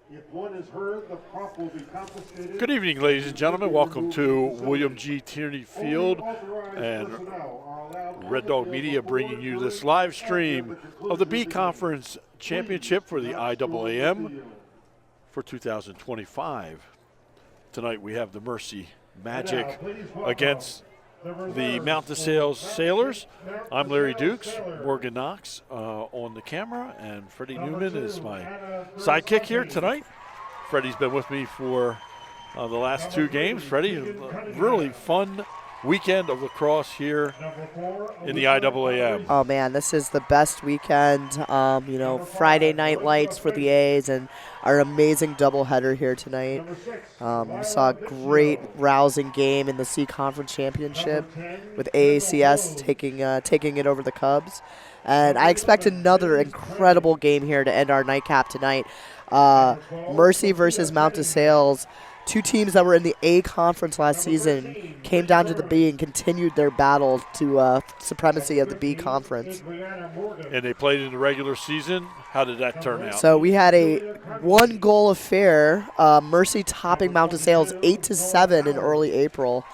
If one is heard, the prop will be confiscated. Good evening, ladies and gentlemen. Welcome to William G. Tierney Field and Red Dog Media bringing you this live stream of the B Conference Championship for the IAAM for 2025. Tonight we have the Mercy Magic against the Mount DeSales Sailors. I'm Larry Dukes, Morgan Knox on the camera, and Freddie Newman is my sidekick here tonight. Freddie's been with me for the last two games. Freddie, really fun weekend of lacrosse here in the IAAM. Oh man, this is the best weekend. Friday night lights for the A's and our amazing doubleheader here tonight. We saw a great, rousing game in the C Conference Championship with AACS taking it over the Cubs. And I expect another incredible game here to end our nightcap tonight. Mercy versus Mount DeSales. Two teams that were in the A Conference last season came down to the B and continued their battle to supremacy of the B Conference. And they played in the regular season. How did that turn out? So we had a one-goal affair, Mercy topping Mount DeSales 8-7 in early April.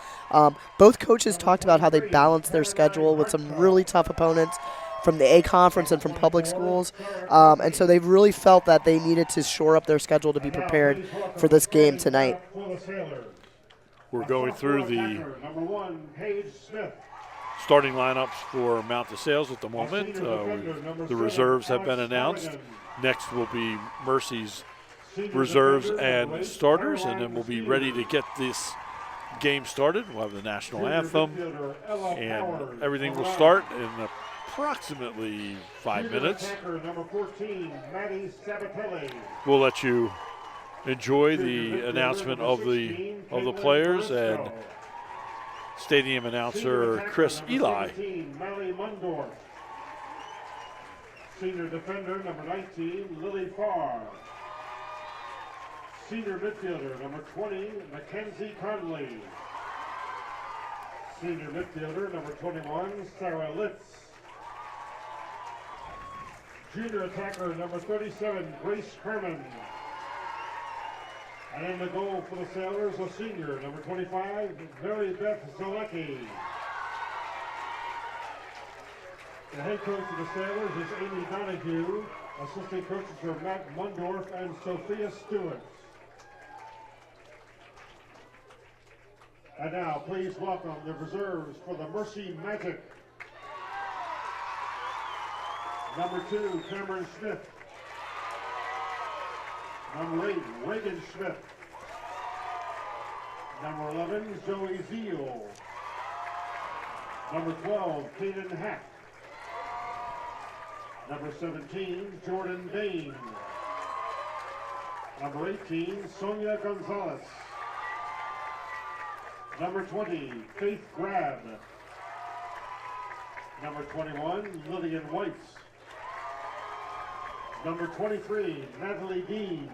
Both coaches talked about how they balanced their schedule with some really tough opponents from the A Conference and from public schools. And so they really felt that they needed to shore up their schedule to be prepared for this game tonight. We're going through the starting lineups for Mount DeSales at the moment. The reserves have been announced. Next will be Mercy's reserves and starters, and then we'll be ready to get this game started. We'll have the national anthem, and everything will start in approximately 5 minutes. We'll let you enjoy the announcement of the players and stadium announcer Chris Eli. Senior defender number 19, Lily Farr. Senior midfielder number 20, Mackenzie Conley. Senior midfielder number 21, Sarah Litz. Junior attacker number 37, Grace Herman. And in the goal for the Sailors, a senior, number 25, Mary Beth Zalecki. The head coach of the Sailors is Amy Donahue. Assistant coaches are Matt Mundorf and Sophia Stewart. And now, please welcome the reserves for the Mercy Magic. Number 2, Cameron Smith. Number 8, Reagan Smith. Number 11, Zoe Zeal. Number 12, Kaden Hack. Number 17, Jordan Bain. Number 18, Sonia Gonzalez. Number 20, Faith Grab. Number 21, Lillian White. Number 23, Natalie Dean.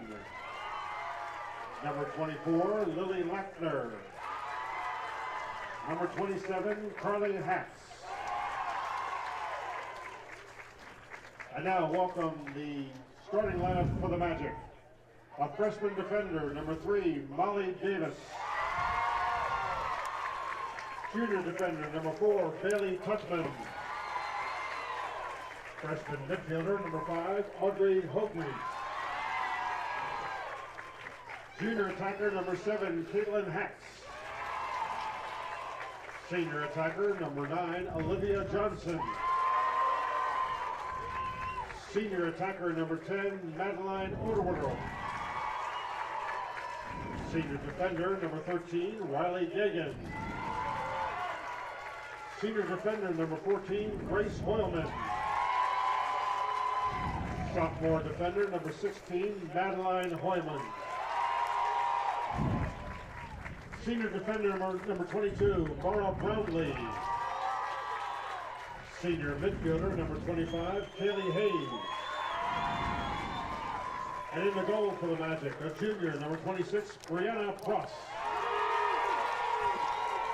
Number 24, Lily Lackner. Number 27, Carly Hatz. And now welcome the starting lineup for the Magic. A freshman defender, number 3, Molly Davis. Junior defender, number 4, Bailey Tuchman. Freshman midfielder, number 5, Audrey Hogan. Junior attacker, number 7, Caitlin Hacks. Senior attacker, number 9, Olivia Johnson. Senior attacker, number 10, Madeline Oderwinkel. Senior defender, number 13, Riley Gagan. Senior defender, number 14, Grace Hoyleman. Sophomore defender, number 16, Madeline Hoyman. Senior defender, number 22, Mara Brownlee. Senior midfielder, number 25, Kaylee Hayes. And in the goal for the Magic, a junior, number 26, Brianna Pross.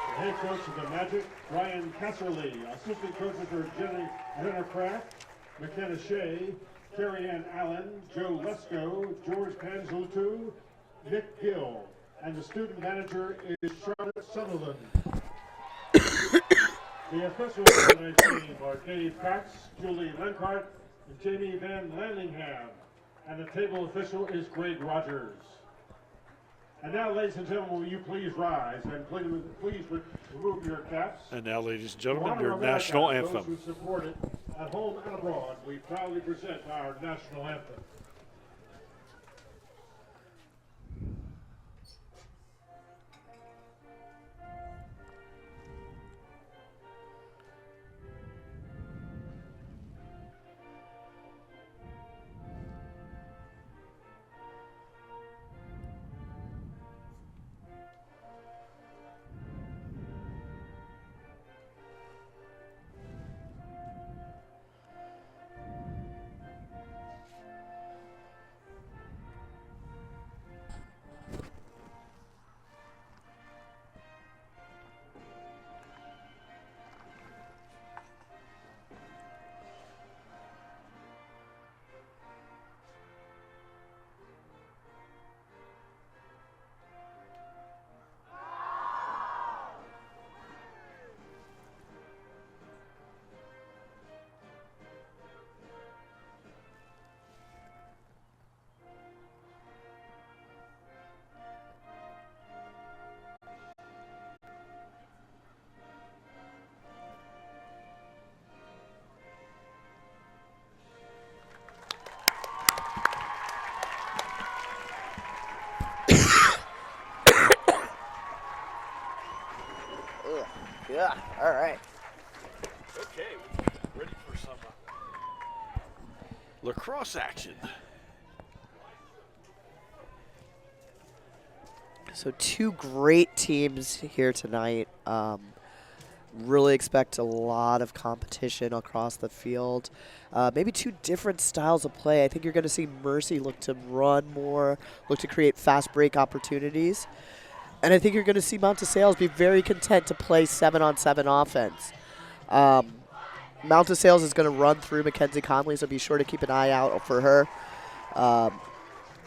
The head coach of the Magic, Brian Casserly. Assistant coaches are Jenna Kraft, McKenna Shea, Carrie Ann Allen, Joe Lesko, George Panzlutu, Nick Gill. And the student manager is Charlotte Sutherland. The officials for tonight's game are Dave Cox, Julie Lenhart, and Jamie Van Landingham. And the table official is Greg Rogers. And now, ladies and gentlemen, will you please rise and please remove your caps. And now, ladies and gentlemen, your national anthem. Those who support it at home and abroad, we proudly present our national anthem. Yeah, all right. Okay, ready for some lacrosse action. So two great teams here tonight. Really expect a lot of competition across the field. Maybe two different styles of play. I think you're going to see Mercy look to run more, look to create fast break opportunities. And I think you're going to see Mount DeSales be very content to play 7-on-7 offense. Mount DeSales is going to run through Mackenzie Conley, so be sure to keep an eye out for her.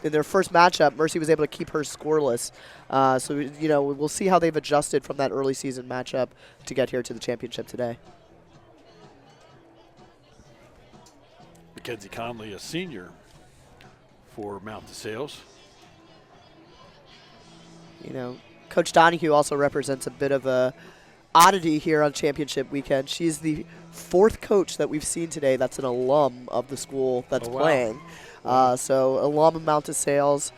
In their first matchup, Mercy was able to keep her scoreless. So, you know, we'll see how they've adjusted from that early season matchup to get here to the championship today. Mackenzie Conley, a senior for Mount DeSales. You know, Coach Donahue also represents a bit of a oddity here on championship weekend. She's the fourth coach that we've seen today that's an alum of the school that's playing. So alum of Mount DeSales,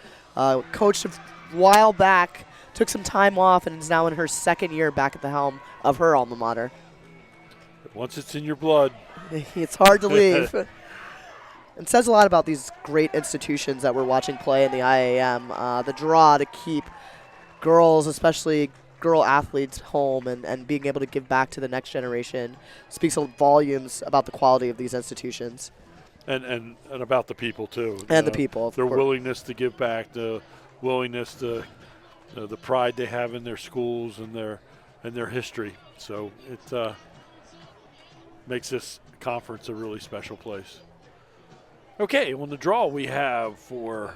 coached a while back, took some time off, and is now in her second year back at the helm of her alma mater. Once it's in your blood. It's hard to leave. It says a lot about these great institutions that we're watching play in the IAAM. The draw to keep girls, especially girl athletes, home and being able to give back to the next generation speaks volumes about the quality of these institutions. And about the people, too. And the people, of their course. willingness to give back, the willingness to, the pride they have in their schools and their history. So it makes this conference a really special place. Okay, on the draw we have for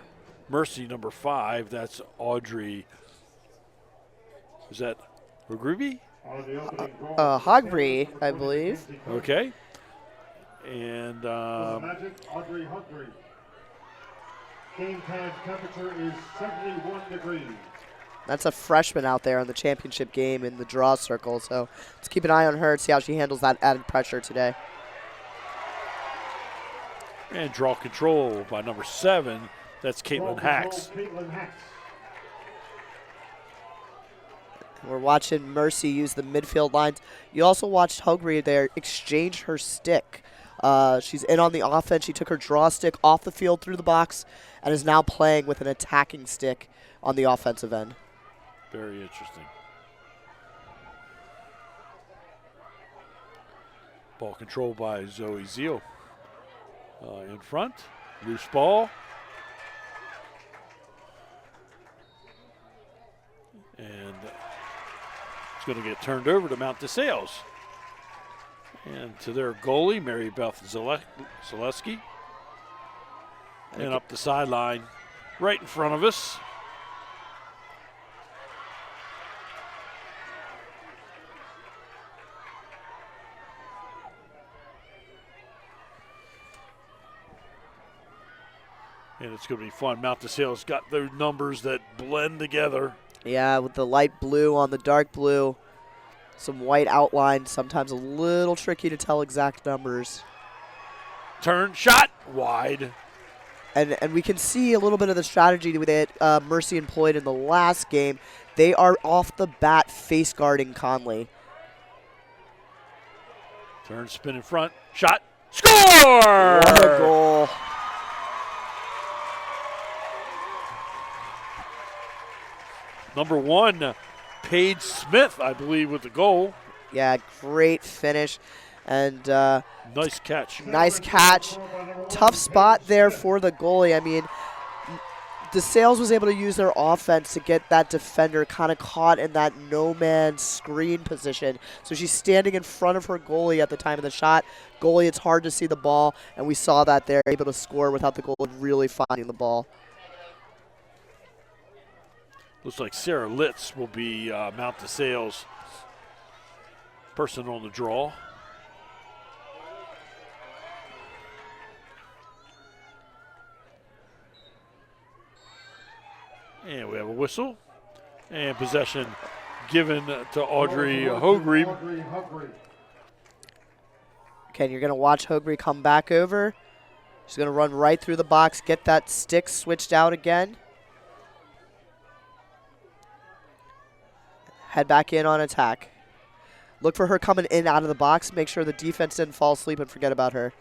Mercy number 5, that's Audrey. Is that Hogruby? Hogbury, I believe. Okay. And Magic, Audrey Hogbury. Game time temperature is 71 degrees. That's a freshman out there on the championship game in the draw circle, so let's keep an eye on her and see how she handles that added pressure today. And draw control by number 7, that's Caitlin Hacks. We're watching Mercy use the midfield lines. You also watched Hogbury there exchange her stick. She's in on the offense. She took her draw stick off the field through the box and is now playing with an attacking stick on the offensive end. Very interesting. Ball control by Zoe Zeal. In front, loose ball. And it's going to get turned over to Mount DeSales. And to their goalie, Mary Beth Zaleski. And up the sideline, right in front of us. And it's going to be fun. Mount DeSales got their numbers that blend together. Yeah, with the light blue on the dark blue, some white outline, sometimes a little tricky to tell exact numbers. Turn, shot, wide. And we can see a little bit of the strategy that Mercy employed in the last game. They are off the bat face guarding Conley. Turn, spin in front, shot, score! What a goal. Number 1, Paige Smith, I believe, with the goal. Yeah, great finish. And nice catch. Nice catch. Tough spot there for the goalie. I mean, DeSales was able to use their offense to get that defender kind of caught in that no-man screen position. So she's standing in front of her goalie at the time of the shot. Goalie, it's hard to see the ball, and we saw that there, able to score without the goalie really finding the ball. Looks like Sarah Litz will be Mount DeSales' person on the draw. And we have a whistle. And possession given to Audrey Hogre. Okay, you're going to watch Hogre come back over. She's going to run right through the box, get that stick switched out again. Head back in on attack. Look for her coming in out of the box. Make sure the defense didn't fall asleep and forget about her.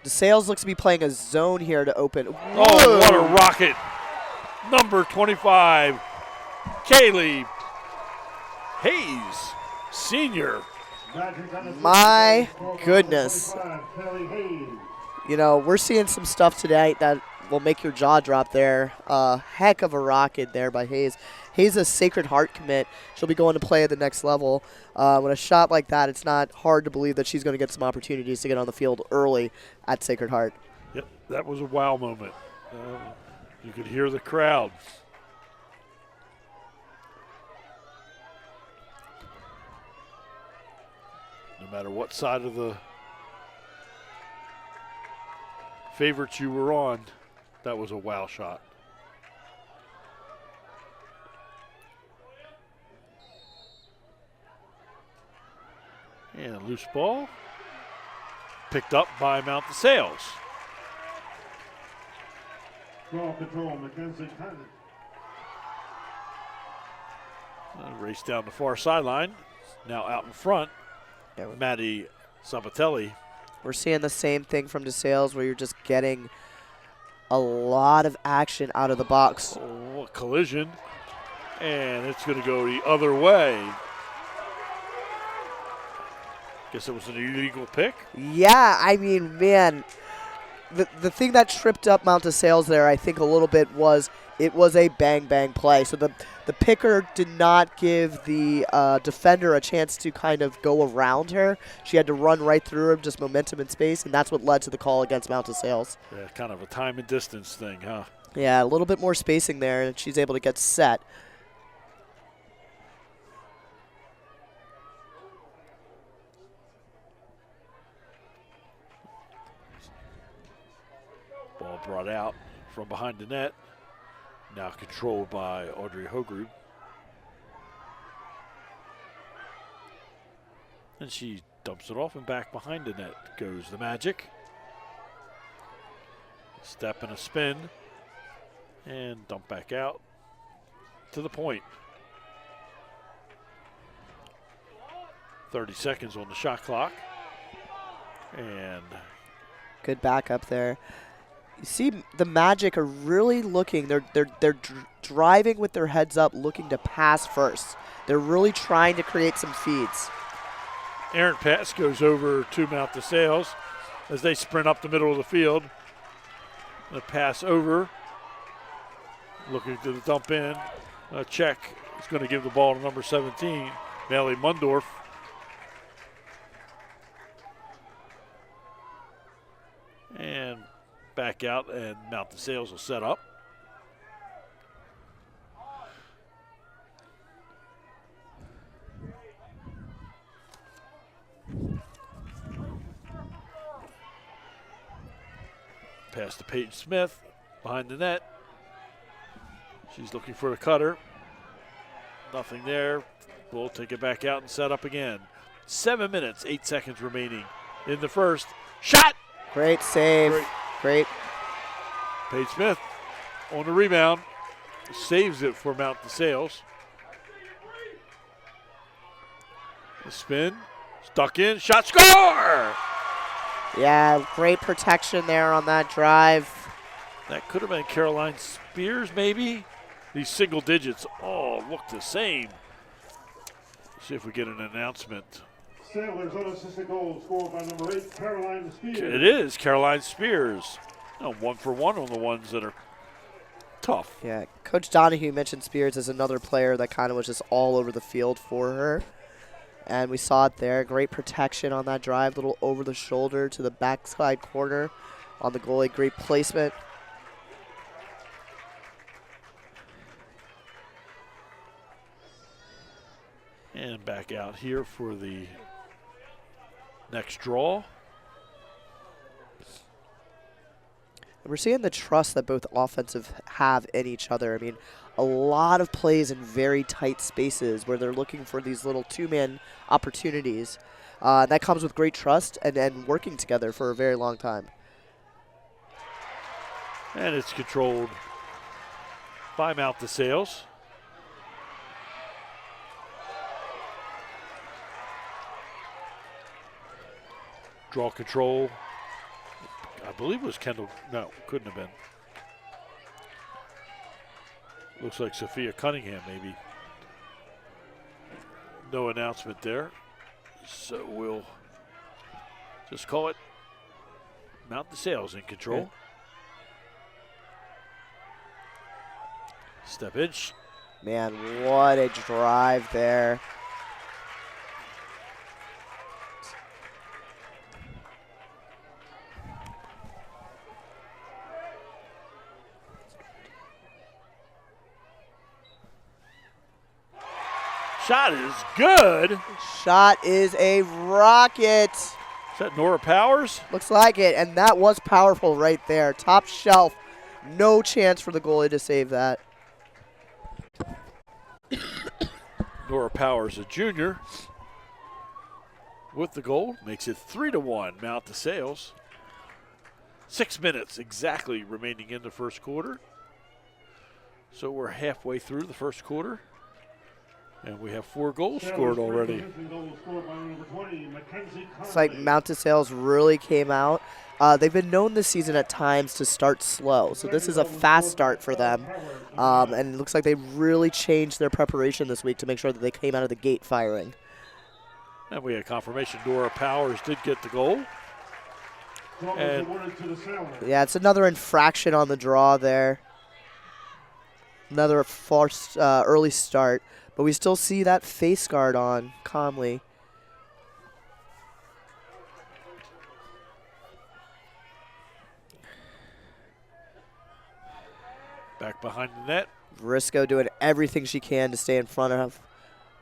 DeSales looks to be playing a zone here to open. Oh, what a rocket. Number 25, Kaylee Hayes, senior. My goodness. You know, we're seeing some stuff today that will make your jaw drop there. Heck of a rocket there by Hayes. Hayes is a Sacred Heart commit. She'll be going to play at the next level. With a shot like that, it's not hard to believe that she's going to get some opportunities to get on the field early at Sacred Heart. Yep, that was a wow moment. You could hear the crowd. No matter what side of the favorites you were on, that was a wow shot. And a loose ball picked up by Mount DeSales. Control, Mackenzie Condon. Race down the far sideline. Now out in front, Maddie Sabatelli. We're seeing the same thing from DeSales where you're just getting a lot of action out of the box. Oh, a collision. And it's going to go the other way. Guess it was an illegal pick. Yeah, I mean, man, the thing that tripped up Mount DeSales there, I think a little bit was it was a bang-bang play. So the picker did not give the defender a chance to kind of go around her. She had to run right through him, just momentum and space, and that's what led to the call against Mount DeSales. Yeah, kind of a time and distance thing, huh? Yeah, a little bit more spacing there, and she's able to get set. Ball brought out from behind the net. Now controlled by Audrey Hogre. And she dumps it off, and back behind the net goes the Magic. Step and a spin. And dump back out to the point. 30 seconds on the shot clock. And good backup there. You see the Magic are really looking. They're driving with their heads up, looking to pass first. They're really trying to create some feeds. errant pass goes over to Mount DeSales. as they sprint up the middle of the field. The pass over. Looking to the dump in. Check is going to give the ball to number 17, Melly Mundorf. And back out, and Mount DeSales will set up. Pass to Peyton Smith behind the net. She's looking for the cutter. Nothing there. We'll take it back out and set up again. 7 minutes, 8 seconds remaining in the first. Shot! Great save. Great. Peyton Smith on the rebound. Saves it for Mount DeSales. The spin. Stuck in. Shot, score! Yeah, great protection there on that drive. That could have been Caroline Spears, maybe. These single digits all look the same. See if we get an announcement. Sailors unassisted goal scored by number 8, Caroline Spears. It is Caroline Spears. 1 for 1 on the ones that are tough. Yeah, Coach Donahue mentioned Spears as another player that kind of was just all over the field for her. And we saw it there. Great protection on that drive. Little over the shoulder to the backside corner on the goalie. Great placement. And back out here for the next draw. We're seeing the trust that both offensive have in each other. I mean, a lot of plays in very tight spaces where they're looking for these little two-man opportunities. That comes with great trust and working together for a very long time. And it's controlled by Mount DeSales. Draw control. I believe it was Kendall. No, couldn't have been. Looks like Sophia Cunningham, maybe. No announcement there. So we'll just call it Mount DeSales in control. Okay. Step in. Man, what a drive there. Shot is good. Shot is a rocket. Is that Nora Powers? Looks like it, and that was powerful right there. Top shelf. No chance for the goalie to save that. Nora Powers, a junior, with the goal, makes it 3-1. Mount DeSales. 6 minutes exactly remaining in the first quarter. So we're halfway through the first quarter. And we have 4 goals scored already. It's like Mount DeSales really came out. They've been known this season at times to start slow. So this is a fast start for them. And it looks like they really changed their preparation this week to make sure that they came out of the gate firing. And we had confirmation Nora Powers did get the goal. And yeah, it's another infraction on the draw there. Another forced early start. But we still see that face guard on Conley. back behind the net. Briscoe doing everything she can to stay in front of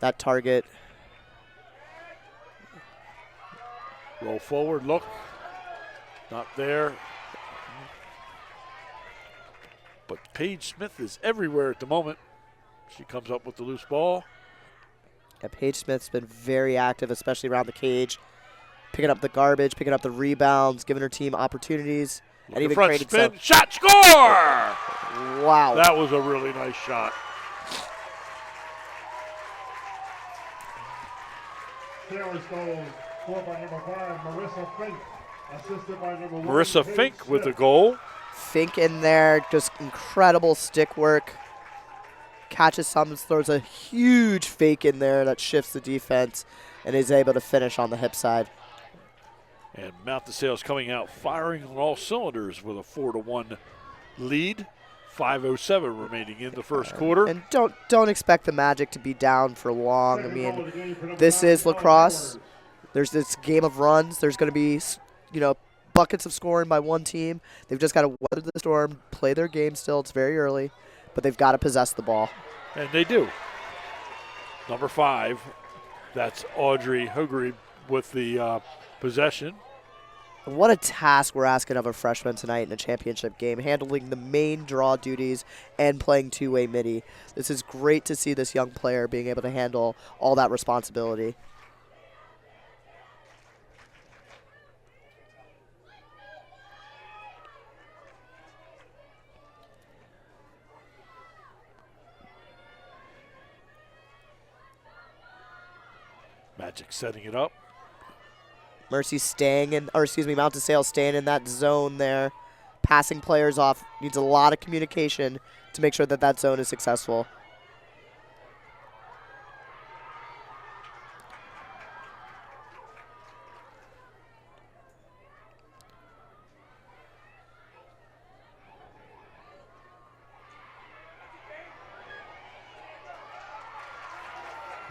that target. Roll forward, look. Not there. But Paige Smith is everywhere at the moment. She comes up with the loose ball. Yeah, Paige Smith's been very active, especially around the cage. Picking up the garbage, picking up the rebounds, giving her team opportunities. Look and even front creating spin, some. shot, score! Wow. That was a really nice shot. Taylor's goal, scored by number 5, Marissa Fink, assisted by number 1. Marissa Fink with the goal. Fink in there, just incredible stick work. Catches some, throws a huge fake in there that shifts the defense and is able to finish on the hip side. And Mount DeSales coming out firing on all cylinders with a 4-1 lead. 5:07 remaining in the first quarter. And don't expect the Magic to be down for long. I mean, this is lacrosse. There's this game of runs. There's going to be, buckets of scoring by one team. They've just got to weather the storm, play their game still. It's very early, but they've got to possess the ball. And they do. Number 5, that's Audrey Hogre with the possession. What a task we're asking of a freshman tonight in a championship game, handling the main draw duties and playing two-way midi. This is great to see this young player being able to handle all that responsibility. Magic setting it up. Mercy's staying in, or excuse me, Mount DeSales staying in that zone there. Passing players off needs a lot of communication to make sure that that zone is successful.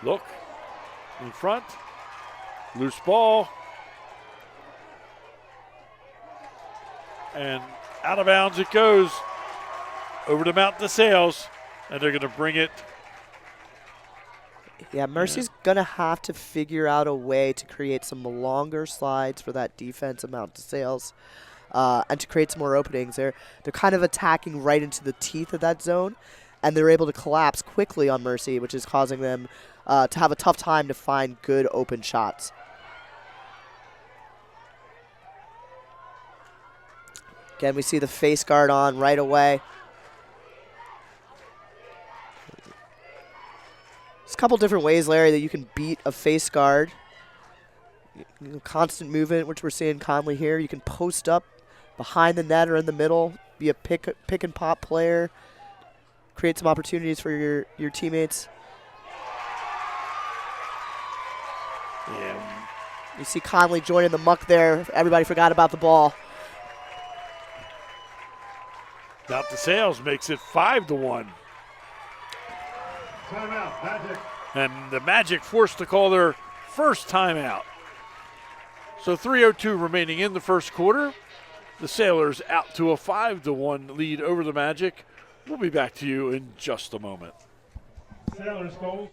Look in front. Loose ball. And out of bounds it goes over to Mount DeSales, and they're going to bring it. Yeah, Mercy's going to have to figure out a way to create some longer slides for that defense of Mount DeSales and to create some more openings. They're kind of attacking right into the teeth of that zone, and they're able to collapse quickly on Mercy, which is causing them to have a tough time to find good open shots. Again, we see the face guard on right away. There's a couple different ways, Larry, that you can beat a face guard. Constant movement, which we're seeing Conley here. You can post up behind the net or in the middle, be a pick and pop player, create some opportunities for your teammates. Yeah. You see Conley joining the muck there. Everybody forgot about the ball. Mount DeSales makes it 5-1. Timeout, Magic. And the Magic forced to call their first timeout. So 3:02 remaining in the first quarter. The Sailors out to a 5-1 lead over the Magic. We'll be back to you in just a moment. Sailors goals.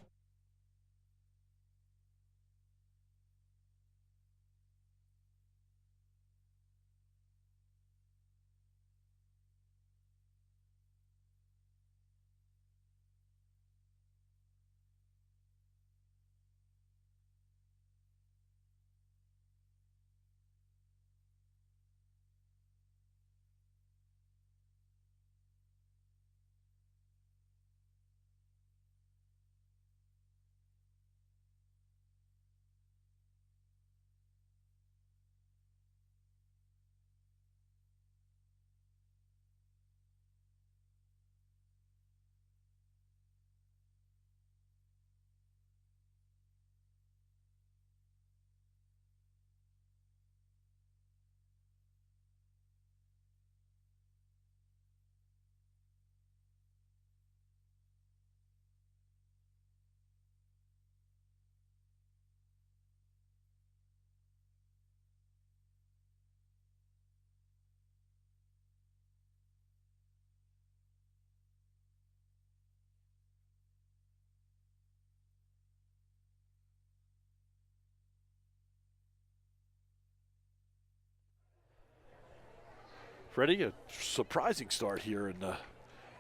Freddie, a surprising start here in the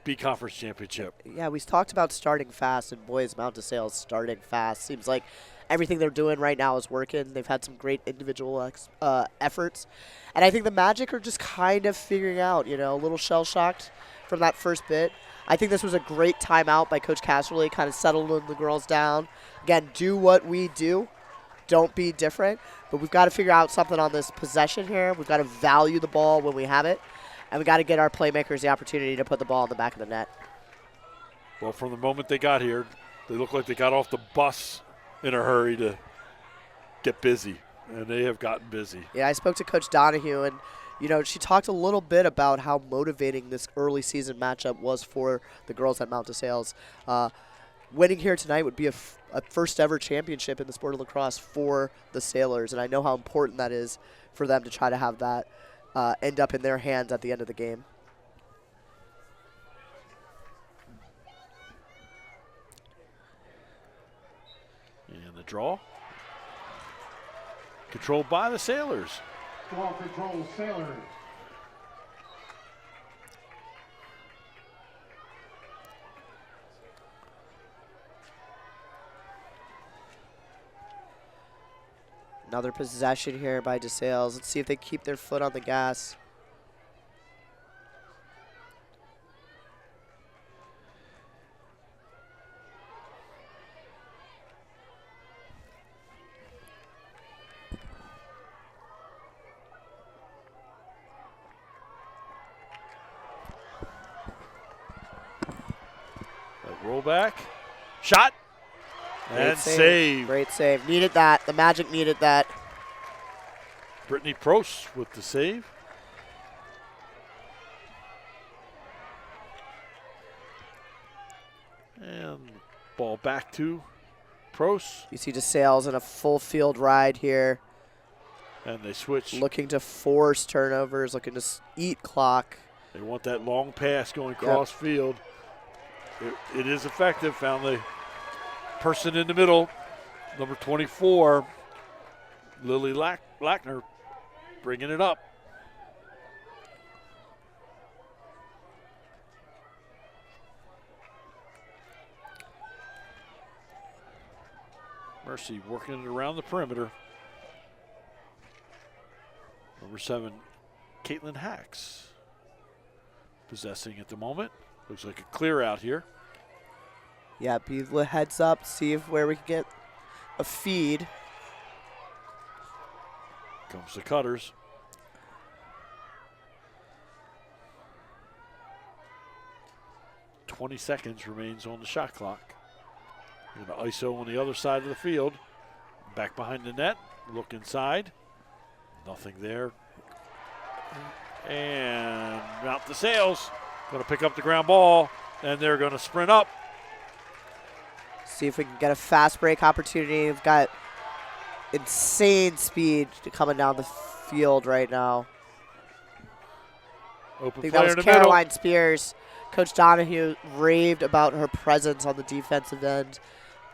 B Conference Championship. Yeah, we talked about starting fast, and boy, is Mount DeSales starting fast. Seems like everything they're doing right now is working. They've had some great individual efforts. And I think the Magic are just kind of figuring out, a little shell-shocked from that first bit. I think this was a great timeout by Coach Casserly, kind of settling the girls down. Again, do what we do. Don't be different. But we've got to figure out something on this possession here. We've got to value the ball when we have it. And we've got to get our playmakers the opportunity to put the ball in the back of the net. Well, from the moment they got here, they look like they got off the bus in a hurry to get busy. and they have gotten busy. Yeah, I spoke to Coach Donahue, and she talked a little bit about how motivating this early season matchup was for the girls at Mount DeSales. Winning here tonight would be a first ever championship in the sport of lacrosse for the Sailors, and I know how important that is for them to try to have that end up in their hands at the end of the game. And the draw. Controlled by the Sailors. Draw control, Sailors. Another possession here by DeSales. Let's see if they keep their foot on the gas. Roll back. Shot. And save. Great save. Needed that. The Magic needed that. Brittany Prost with the save. And ball back to Prost. You see DeSales in a full field ride here. And they switch. Looking to force turnovers, looking to eat clock. They want that long pass going cross field. It is effective. Found the person in the middle, number 24, Lily Lackner, bringing it up. Mercy working it around the perimeter. Number 7, Caitlin Hacks, possessing at the moment. Looks like a clear out here. Yeah, be the heads up, see where we can get a feed. Comes the Cutters. .20 seconds remains on the shot clock. We're going to ISO on the other side of the field. Back behind the net, look inside. Nothing there. And Mount DeSales going to pick up the ground ball, and they're going to sprint up. See if we can get a fast break opportunity. We've got insane speed coming down the field right now. Open I think player that in was the middle. Caroline Spears. Coach Donahue raved about her presence on the defensive end,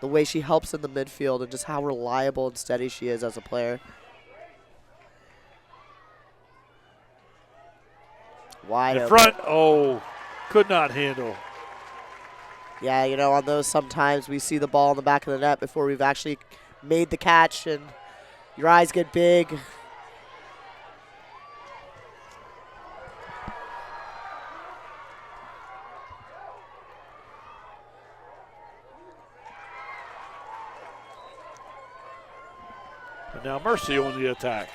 the way she helps in the midfield, and just how reliable and steady she is as a player. Wide In open. front, oh, could not handle. Yeah, on those sometimes we see the ball in the back of the net before we've actually made the catch, and your eyes get big. And now Mercy on the attack.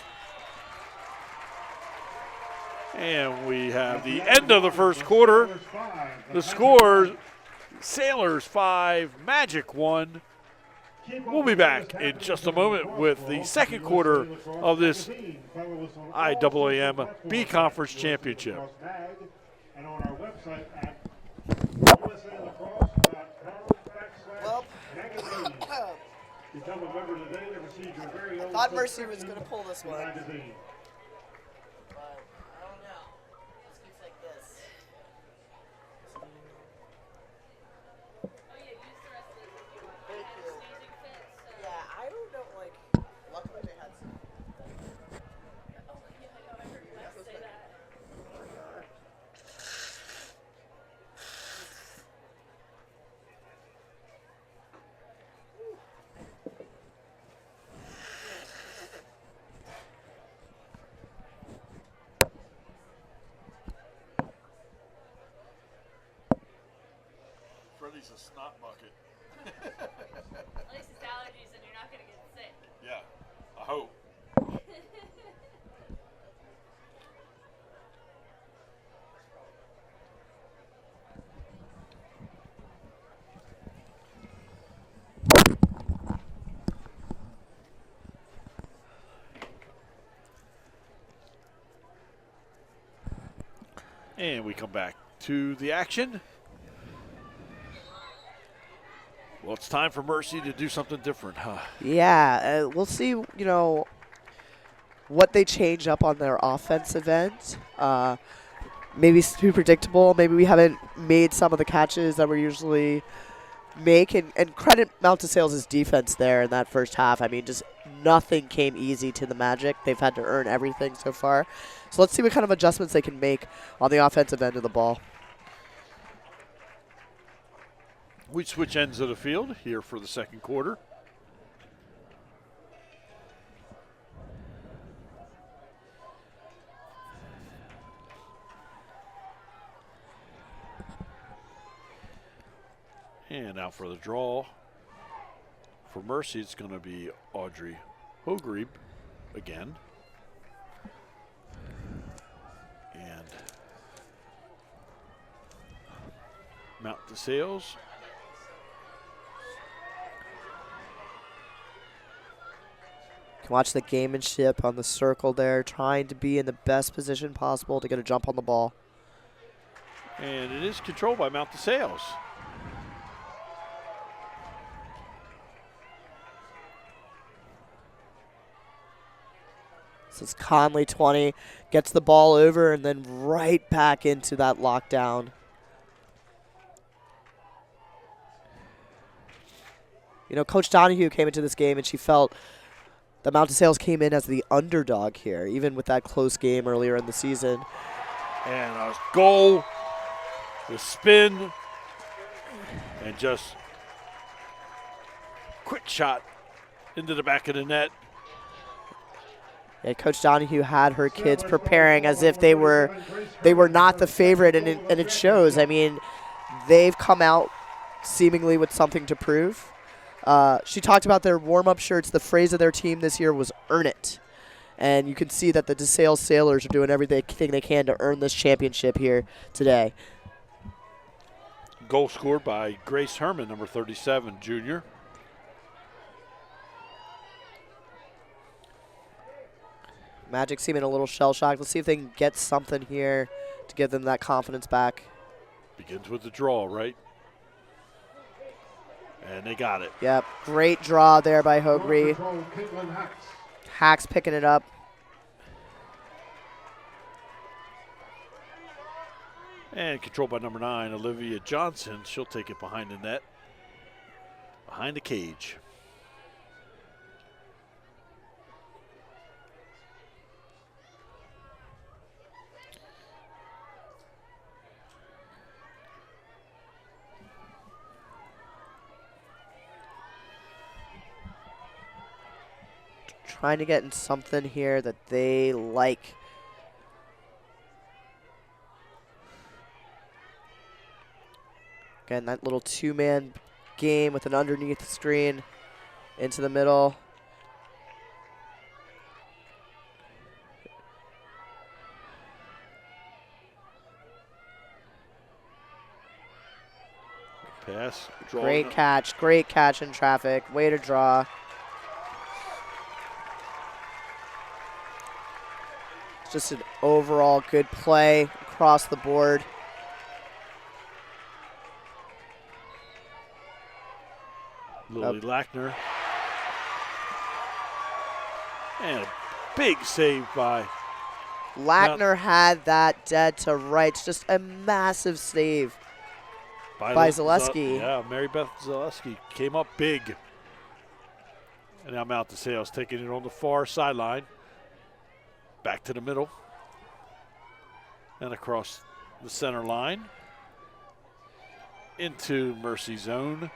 And we have the end of the first quarter. The score, Sailors 5, Magic 1. We'll be back in just a moment with the second quarter of this IAAM B Conference Championship. And on our website at usalacrosse.com/magazine. Become a member today to receive your very own. Thought Mercy was going to pull this one. Magazine. But I don't know. This looks like this. Thank you. Yeah, I don't know, luckily they had some. Freddie's a snot bucket. At least it's allergies and you're not going to get sick. Yeah, I hope. And we come back to the action. Well, it's time for Mercy to do something different, huh? Yeah, we'll see, what they change up on their offensive end. Maybe it's too predictable. Maybe we haven't made some of the catches that we usually make. And credit Mount DeSales' defense there in that first half. I mean, just nothing came easy to the Magic. They've had to earn everything so far. So let's see what kind of adjustments they can make on the offensive end of the ball. We switch ends of the field here for the second quarter. And now for the draw. For Mercy, it's going to be Audrey Hogrebe again. And Mount DeSales. Watch the gamemanship on the circle there, trying to be in the best position possible to get a jump on the ball. And it is controlled by Mount DeSales. This is Conley 20, gets the ball over and then right back into that lockdown. Coach Donahue came into this game and she felt that Mount DeSales came in as the underdog here, even with that close game earlier in the season. And a goal, the spin, and just quick shot into the back of the net. Yeah, Coach Donahue had her kids preparing as if they were not the favorite, and it shows. I mean, they've come out seemingly with something to prove. She talked about their warm-up shirts. The phrase of their team this year was "earn it," and you can see that the DeSales Sailors are doing everything they can to earn this championship here today. Goal scored by Grace Herman, number 37, junior. Magic seeming a little shell-shocked. Let's see if they can get something here to give them that confidence back. Begins with the draw, right? And they got it. Yep, great draw there by Hogrebe. Hacks picking it up. And controlled by number 9, Olivia Johnson. She'll take it behind the net, behind the cage. Trying to get in something here that they like. Again, that little two-man game with an underneath screen into the middle. Pass. Draw. Great catch in traffic. Way to draw. Just an overall good play across the board. Lily Lackner. And a big save by Lackner had that dead to rights. Just a massive save by Zaleski. Yeah, Mary Beth Zaleski came up big. And now Mount DeSales taking it on the far sideline. Back to the middle. And across the center line. Into Mercy zone.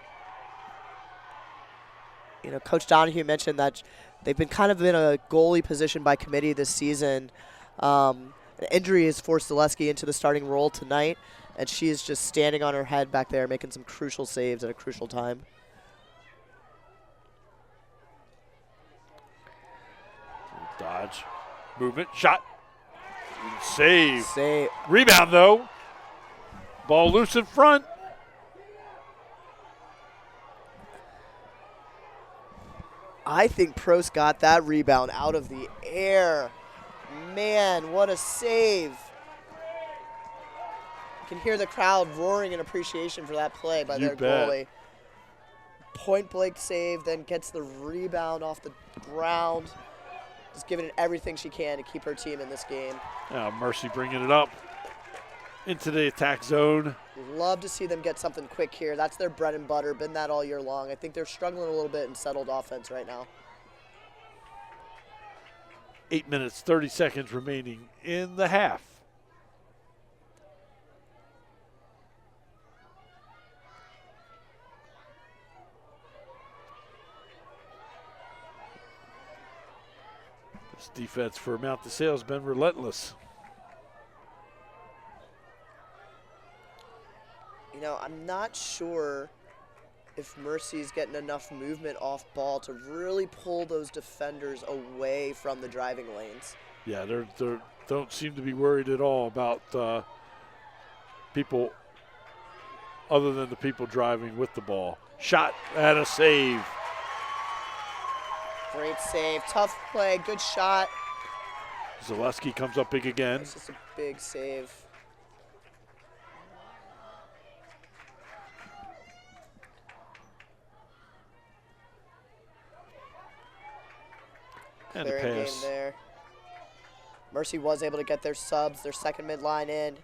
Coach Donahue mentioned that they've been kind of in a goalie position by committee this season. An injury has forced Zaleski into the starting role tonight, and she is just standing on her head back there making some crucial saves at a crucial time. Dodge. Movement. Shot. Save. Save. Rebound, though. Ball loose in front. I think Prost got that rebound out of the air. Man, what a save. can hear the crowd roaring in appreciation for that play by You their bet. goalie. Point blank save, then gets the rebound off the ground. Just giving it everything she can to keep her team in this game. Now Mercy bringing it up into the attack zone. Love to see them get something quick here. That's their bread and butter, been that all year long. I think they're struggling a little bit in settled offense right now. 8 minutes, 30 seconds remaining in the half. This defense for Mount DeSales has been relentless. You know, I'm not sure if Mercy's getting enough movement off ball to really pull those defenders away from the driving lanes. Yeah, they don't seem to be worried at all about people other than the people driving with the ball. Shot and a save. Great save, tough play, good shot. Zaleski comes up big again. It's just a big save. And a Clearing game pass. there. Mercy was able to get their subs, their second midline in,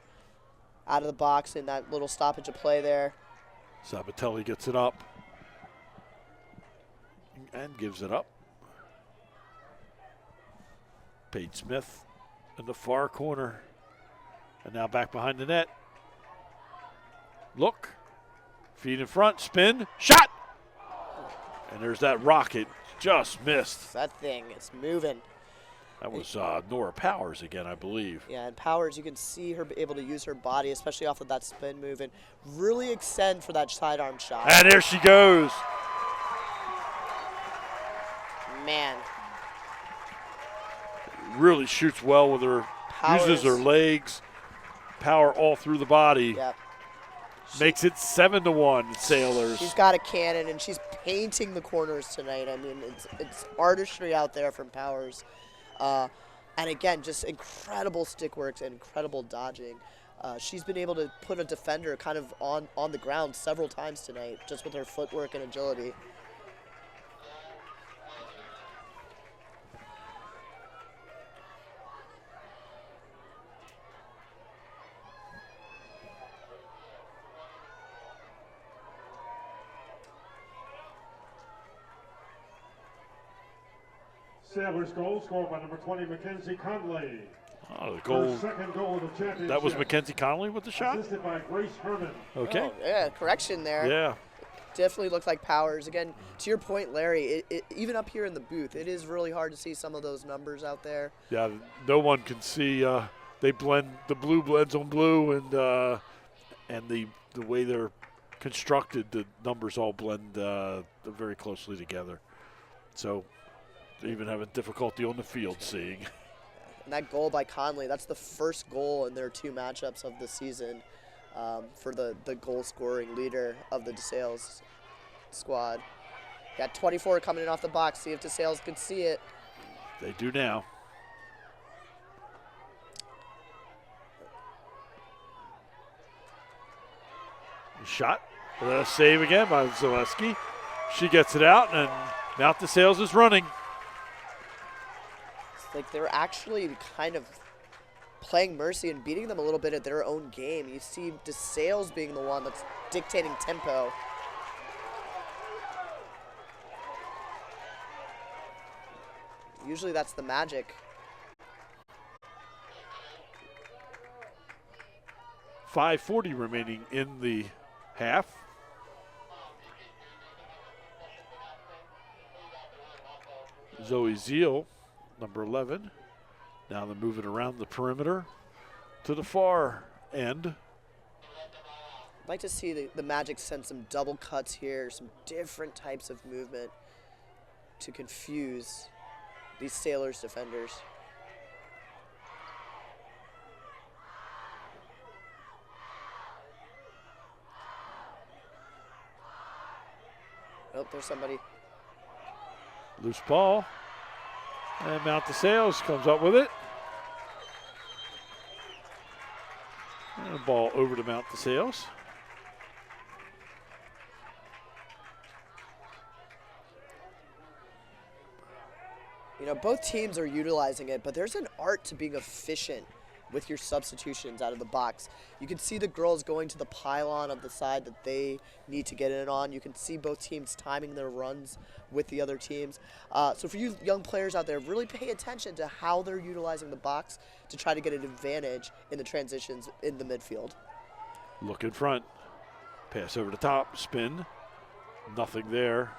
out of the box in that little stoppage of play there. Sabatelli gets it up and gives it up. Paige Smith in the far corner. And now back behind the net. Look. Feet in front. Spin. Shot! And there's that rocket. Just missed. That thing is moving. That was Nora Powers again, I believe. Yeah, and Powers, you can see her able to use her body, especially off of that spin move, and really extend for that sidearm shot. And there she goes. Man, Really shoots well with her, uses her Powers. legs, power all through the body. Yep. Makes it 7-1 Sailors. She's got a cannon, and she's painting the corners tonight. I mean, it's artistry out there from Powers. And again, just incredible stick works and incredible dodging. She's been able to put a defender kind of on the ground several times tonight, just with her footwork and agility. Sailors goal scored by number 20, Mackenzie Conley. Oh, the Her goal. second goal of the championship. That was Mackenzie Connolly with the shot? Assisted by Grace Herman. Okay. Oh, yeah, correction there. Yeah. Definitely looked like Powers. Again, to your point, Larry, even up here in the booth, it is really hard to see some of those numbers out there. Yeah, no one can see. They blend, the blue blends on blue, and the way they're constructed, the numbers all blend very closely together. So they're even having difficulty on the field seeing. And that goal by Conley, that's the first goal in their two matchups of the season for the goal-scoring leader of the DeSales squad. Got 24 coming in off the box. See if DeSales can see it. They do now. Shot. Save again by Zaleski. She gets it out, and Mount DeSales is running. It's like they're actually kind of playing Mercy and beating them a little bit at their own game. You see DeSales being the one that's dictating tempo. Usually that's the magic. .540 remaining in the half. Zoe Zeal, number 11. Now they're moving around the perimeter to the far end. I'd like to see the Magic send some double cuts here, some different types of movement to confuse these Sailors defenders. Oh, there's somebody. Loose ball. And Mount DeSales comes up with it. And the ball over to Mount DeSales. You know, both teams are utilizing it, but there's an art to being efficient with your substitutions out of the box. You can see the girls going to the pylon of the side that they need to get in on. You can see both teams timing their runs with the other teams. So for you young players out there, really pay attention to how they're utilizing the box to try to get an advantage in the transitions in the midfield. Look in front. Pass over the top. Spin. Nothing there.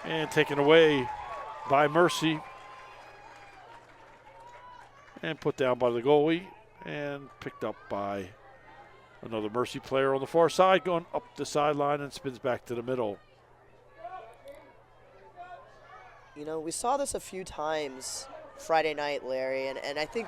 And taken away by Mercy. And put down by the goalie. And picked up by another Mercy player on the far side, going up the sideline and spins back to the middle. You know, we saw this a few times Friday night, Larry, and I think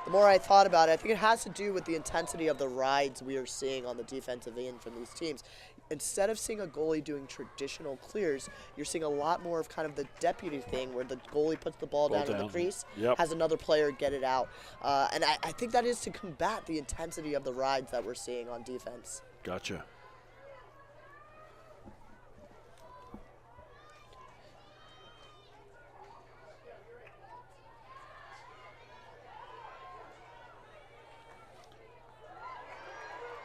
the more I thought about it, I think it has to do with the intensity of the rides we are seeing on the defensive end from these teams. Instead of seeing a goalie doing traditional clears, you're seeing a lot more of kind of the deputy thing where the goalie puts the ball down in the crease, has another player get it out. And I think that is to combat the intensity of the rides that we're seeing on defense. Gotcha.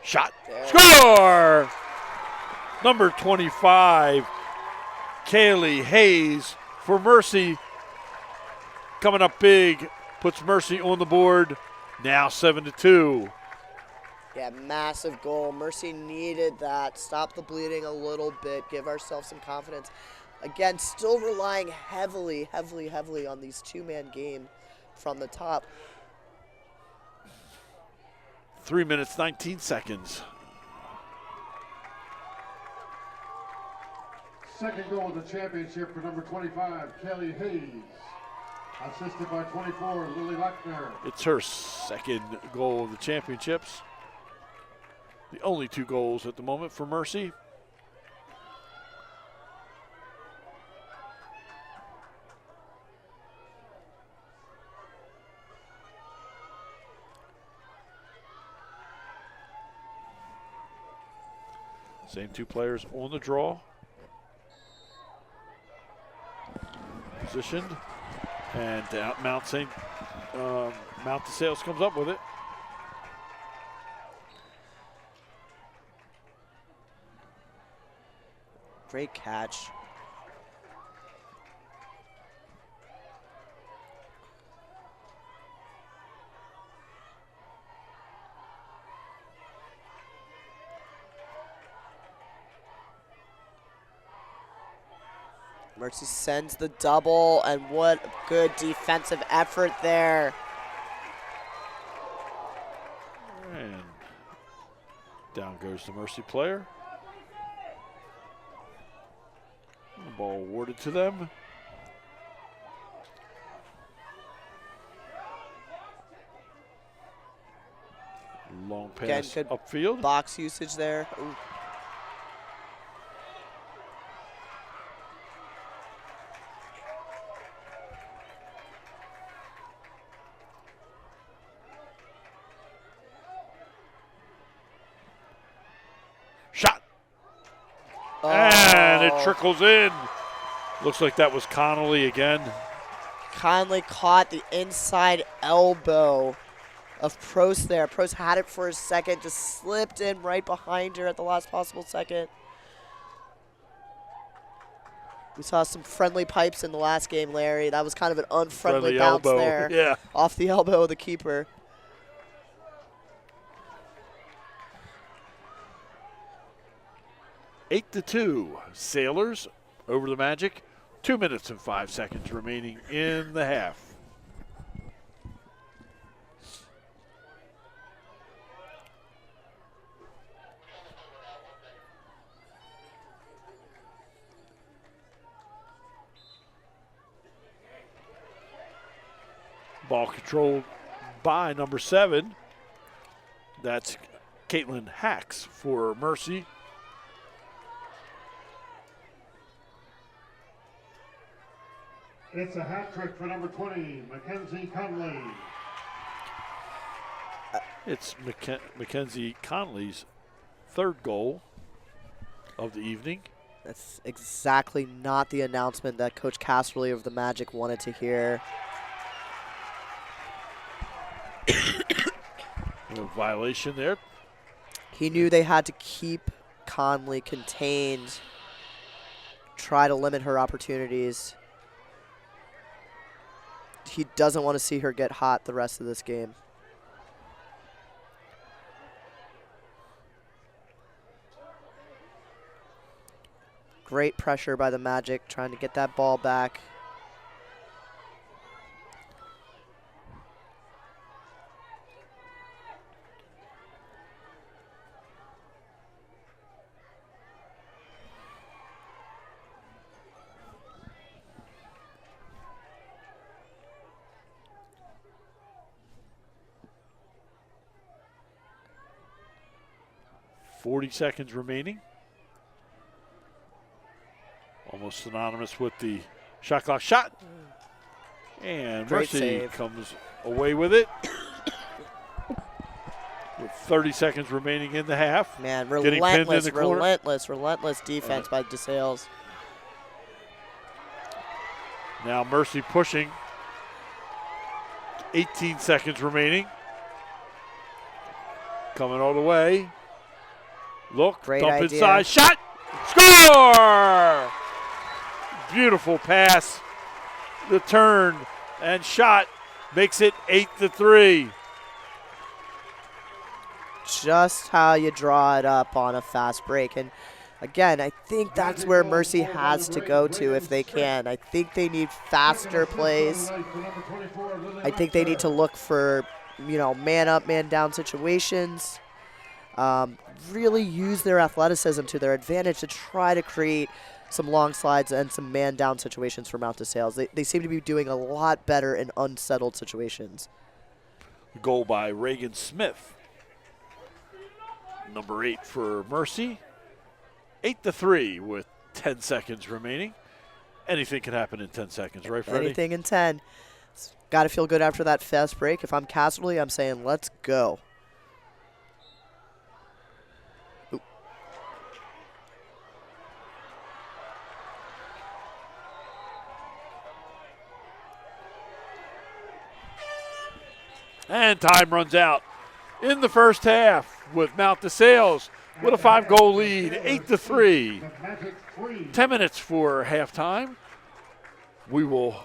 Shot. There. Score! Number 25, Kaylee Hayes for Mercy. Coming up big, puts Mercy on the board. Now 7-2. Yeah, massive goal. Mercy needed that. Stop the bleeding a little bit. Give ourselves some confidence. Again, still relying heavily on these two-man game from the top. 3 minutes, 19 seconds. Second goal of the championship for number 25, Kelly Hayes. Assisted by 24, Lily Lackner. It's her second goal of the championships. The only 2 goals at the moment for Mercy. Same 2 players on the draw. Positioned. And Mount DeSales comes up with it. Great catch. Mercy sends the double, and what good defensive effort there. And down goes the Mercy player. The ball awarded to them. Long pass good upfield. Box usage there. Ooh. Shot. And it trickles in. Looks like that was Connolly again. Conley caught the inside elbow of Prost there. Prost had it for a second, just slipped in right behind her at the last possible second. We saw some friendly pipes in the last game, Larry. That was kind of an unfriendly bounce elbow. there. Yeah. Off the elbow of the keeper. Eight to 2. Sailors over the Magic. 2 minutes and 5 seconds remaining in the half. Ball controlled by number 7. That's Caitlin Hacks for Mercy. It's a hat trick for number 20, Mackenzie Conley. It's Mackenzie Conley's third goal of the evening. That's exactly not the announcement that Coach Casterly of the Magic wanted to hear. A violation there. He knew they had to keep Conley contained, try to limit her opportunities. He doesn't want to see her get hot the rest of this game. Great pressure by the Magic, trying to get that ball back. .40 seconds remaining. Almost synonymous with the shot clock shot. And Great Mercy save. comes away with it. With 30 seconds remaining in the half. Man, Getting pinned in relentless, the corner. relentless defense by DeSales. Now Mercy pushing. 18 seconds remaining. Coming all the way. Look, Great dump idea. inside, shot, score! Beautiful pass. The turn and shot makes it 8-3. Just how you draw it up on a fast break. And again, I think that's where Mercy has to go to if they can. I think they need faster plays. I think they need to look for, man up, man down situations. Really use their athleticism to their advantage to try to create some long slides and some man down situations for Mount DeSales. They seem to be doing a lot better in unsettled situations. Goal by Reagan Smith. Number 8 for Mercy. 8-3 with 10 seconds remaining. Anything can happen in 10 seconds, right, Freddie? Anything in 10. Got to feel good after that fast break. If I'm Casterly, I'm saying let's go. Ooh. And time runs out in the first half with Mount DeSales with a 5-goal lead, 8-3. 10 minutes for halftime. We will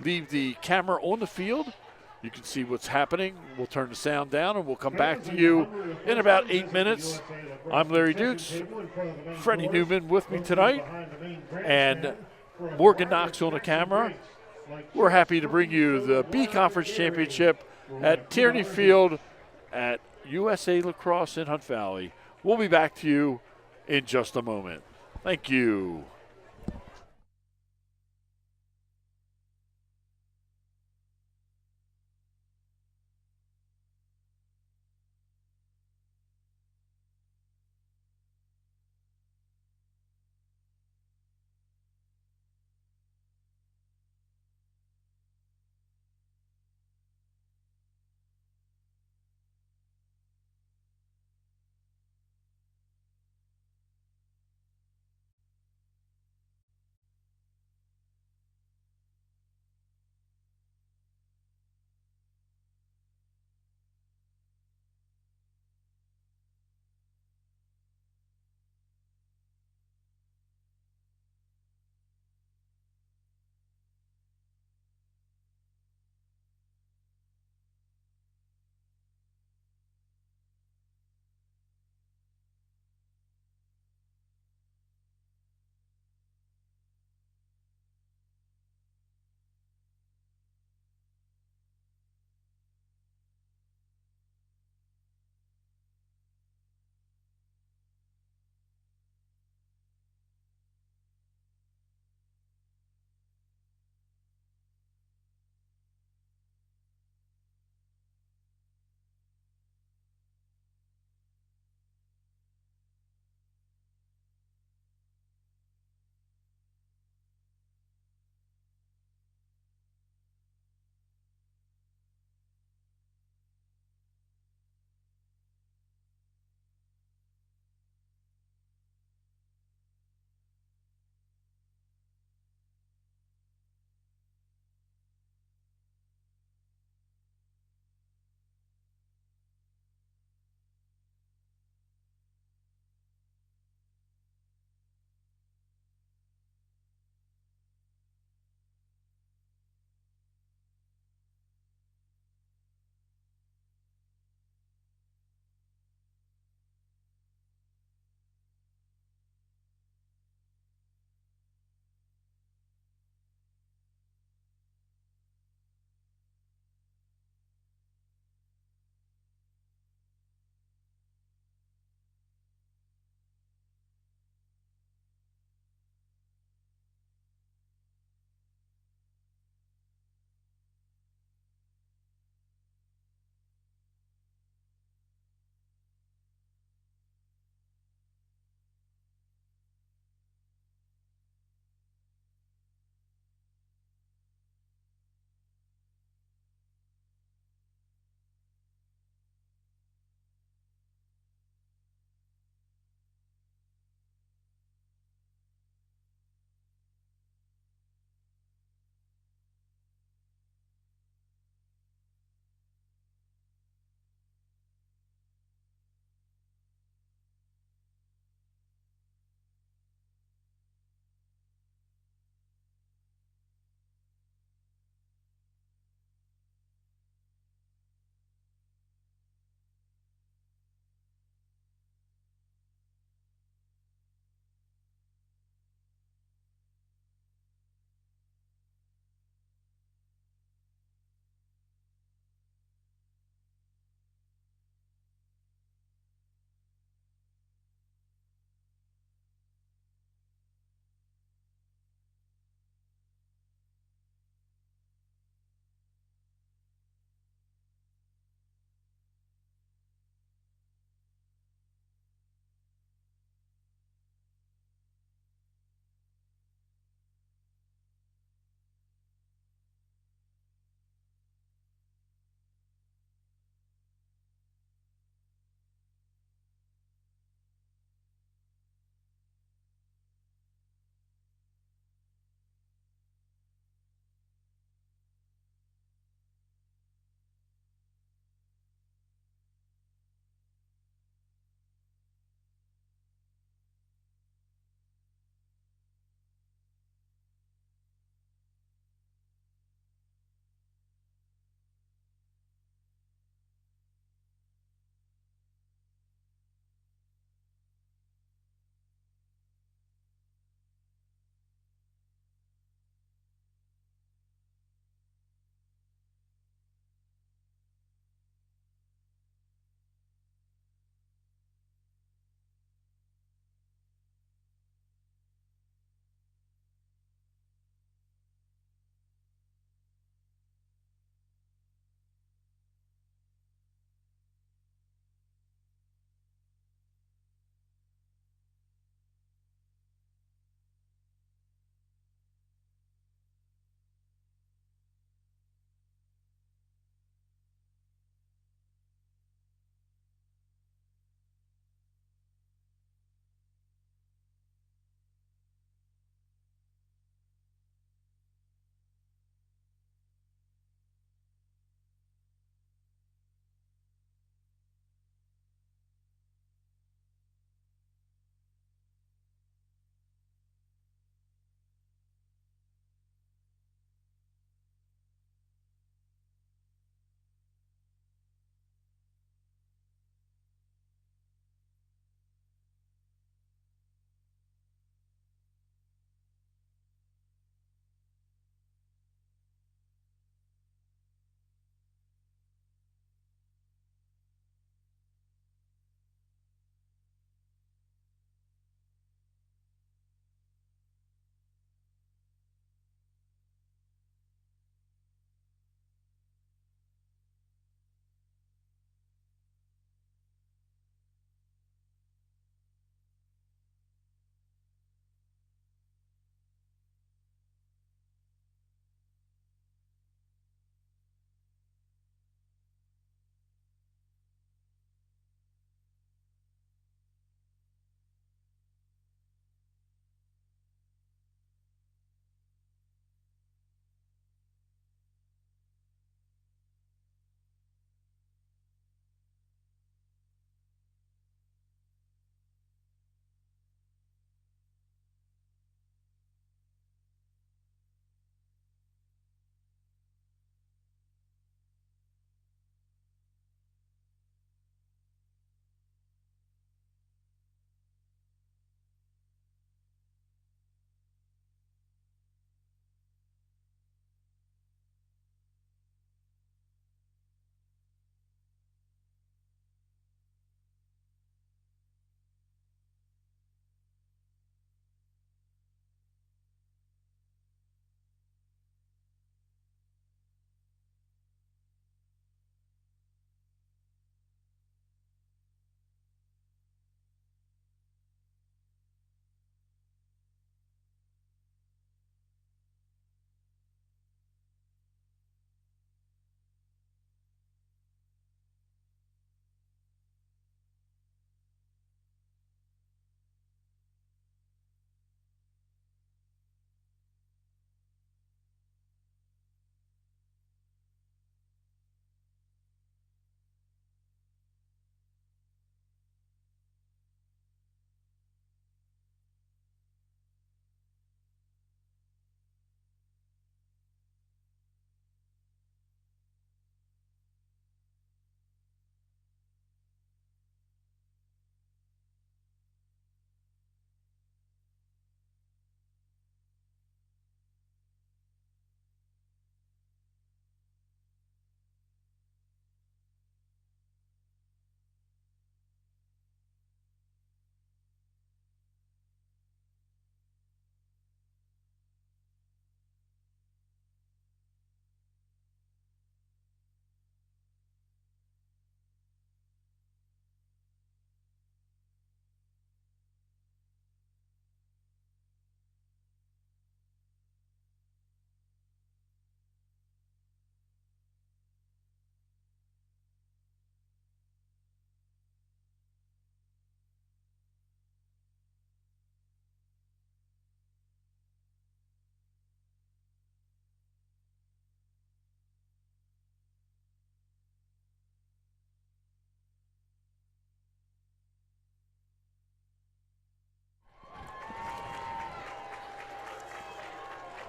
leave the camera on the field. You can see what's happening. We'll turn the sound down and we'll come back to you in about 8 minutes. I'm Larry Dukes, Freddie Newman with me tonight, and Morgan Knox on the camera. We're happy to bring you the B Conference Championship at Tierney Field at USA Lacrosse in Hunt Valley. We'll be back to you in just a moment. Thank you.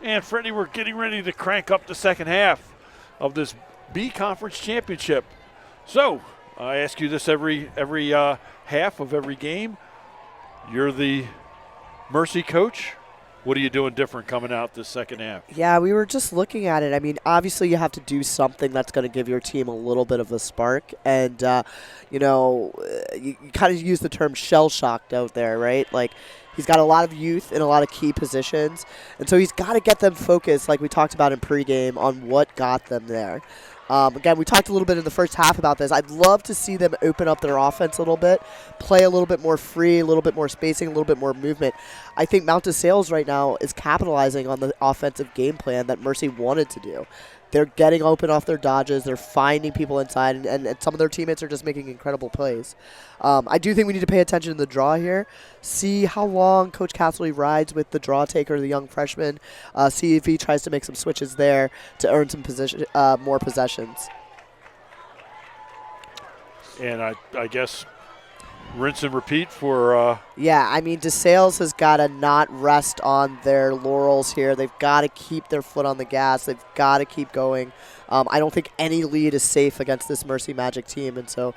And Freddie, we're getting ready to crank up the second half of this B Conference Championship. So I ask you this every half of every game. You're the Mercy coach. What are you doing different coming out this second half? Yeah, we were just looking at it. I mean, obviously you have to do something that's going to give your team a little bit of a spark. And, you kind of use the term shell-shocked out there, right? Like, he's got a lot of youth in a lot of key positions. And so he's got to get them focused, like we talked about in pregame, on what got them there. Again, we talked a little bit in the first half about this. I'd love to see them open up their offense a little bit, play a little bit more free, a little bit more spacing, a little bit more movement. I think Mount DeSales right now is capitalizing on the offensive game plan that Mercy wanted to do. They're getting open off their dodges. They're finding people inside, and some of their teammates are just making incredible plays. I do think we need to pay attention to the draw here, see how long Coach Castley rides with the draw taker, the young freshman, see if he tries to make some switches there to earn some more possessions. And I guess rinse and repeat for Yeah, I mean, DeSales has got to not rest on their laurels here. They've got to keep their foot on the gas. They've got to keep going. I don't think any lead is safe against this Mercy Magic team, and so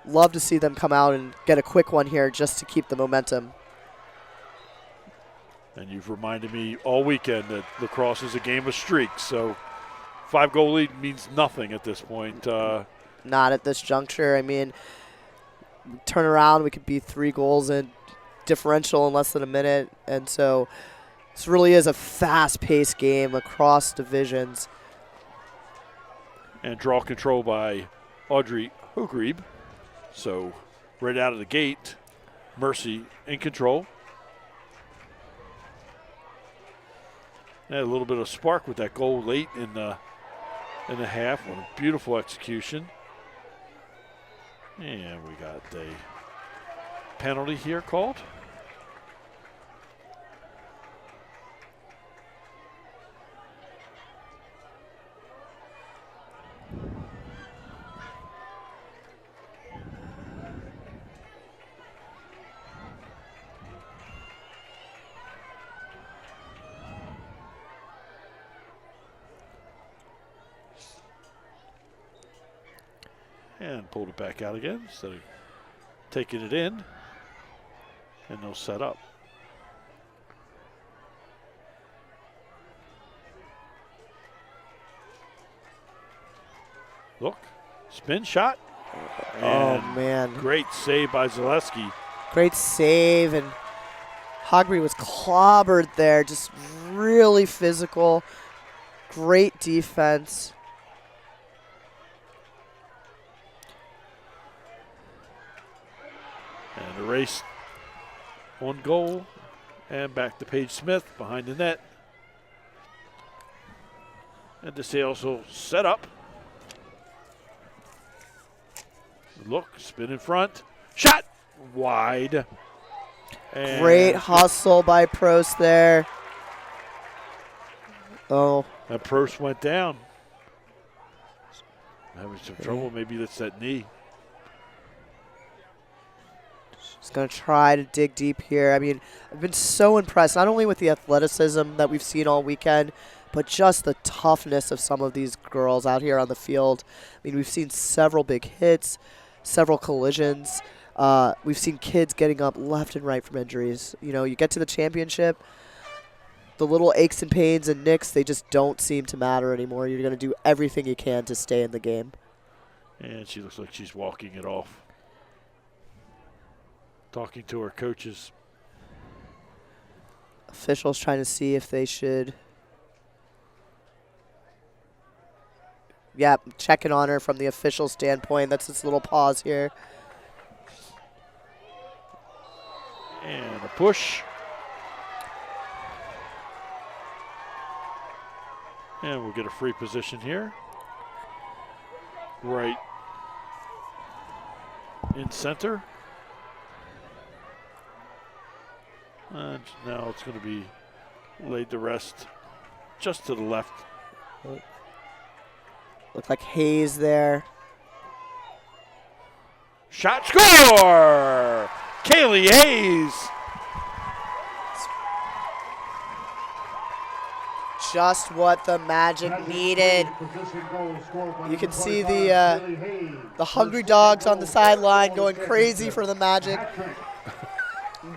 love to see them come out and get a quick one here just to keep the momentum. And you've reminded me all weekend that lacrosse is a game of streaks, so 5-goal lead means nothing at this point. Not at this juncture. I mean, turn around, we could be 3 goals in differential in less than a minute. And so this really is a fast-paced game across divisions. And draw control by Audrey Hogrebe. So right out of the gate, Mercy in control. And a little bit of spark with that goal late in the half. What a beautiful execution. And we got a penalty here called. And pulled it back out again instead of taking it in. And they'll set up. Look, spin shot. Oh, man. Great save by Zaleski. Great save, and Hogby was clobbered there. Just really physical. Great defense. And a race on goal. And back to Paige Smith behind the net. And DeSales will set up. Look, spin in front. Shot wide. And great hustle by Prost there. Oh. And Prost went down. Having some trouble. Maybe that's that knee. Just going to try to dig deep here. I mean, I've been so impressed, not only with the athleticism that we've seen all weekend, but just the toughness of some of these girls out here on the field. I mean, we've seen several big hits, several collisions. We've seen kids getting up left and right from injuries. You know, you get to the championship, the little aches and pains and nicks, they just don't seem to matter anymore. You're going to do everything you can to stay in the game. And she looks like she's walking it off. Talking to her coaches. Officials trying to see if they should. Yeah, checking on her from the official standpoint. That's this little pause here. And a push. And we'll get a free position here. Right in center. And now it's going to be laid to rest just to the left. Looked like Hayes there. Shot, score! Kaylee Hayes. just what the Magic needed. You can see the hungry dogs on the sideline going crazy for the Magic.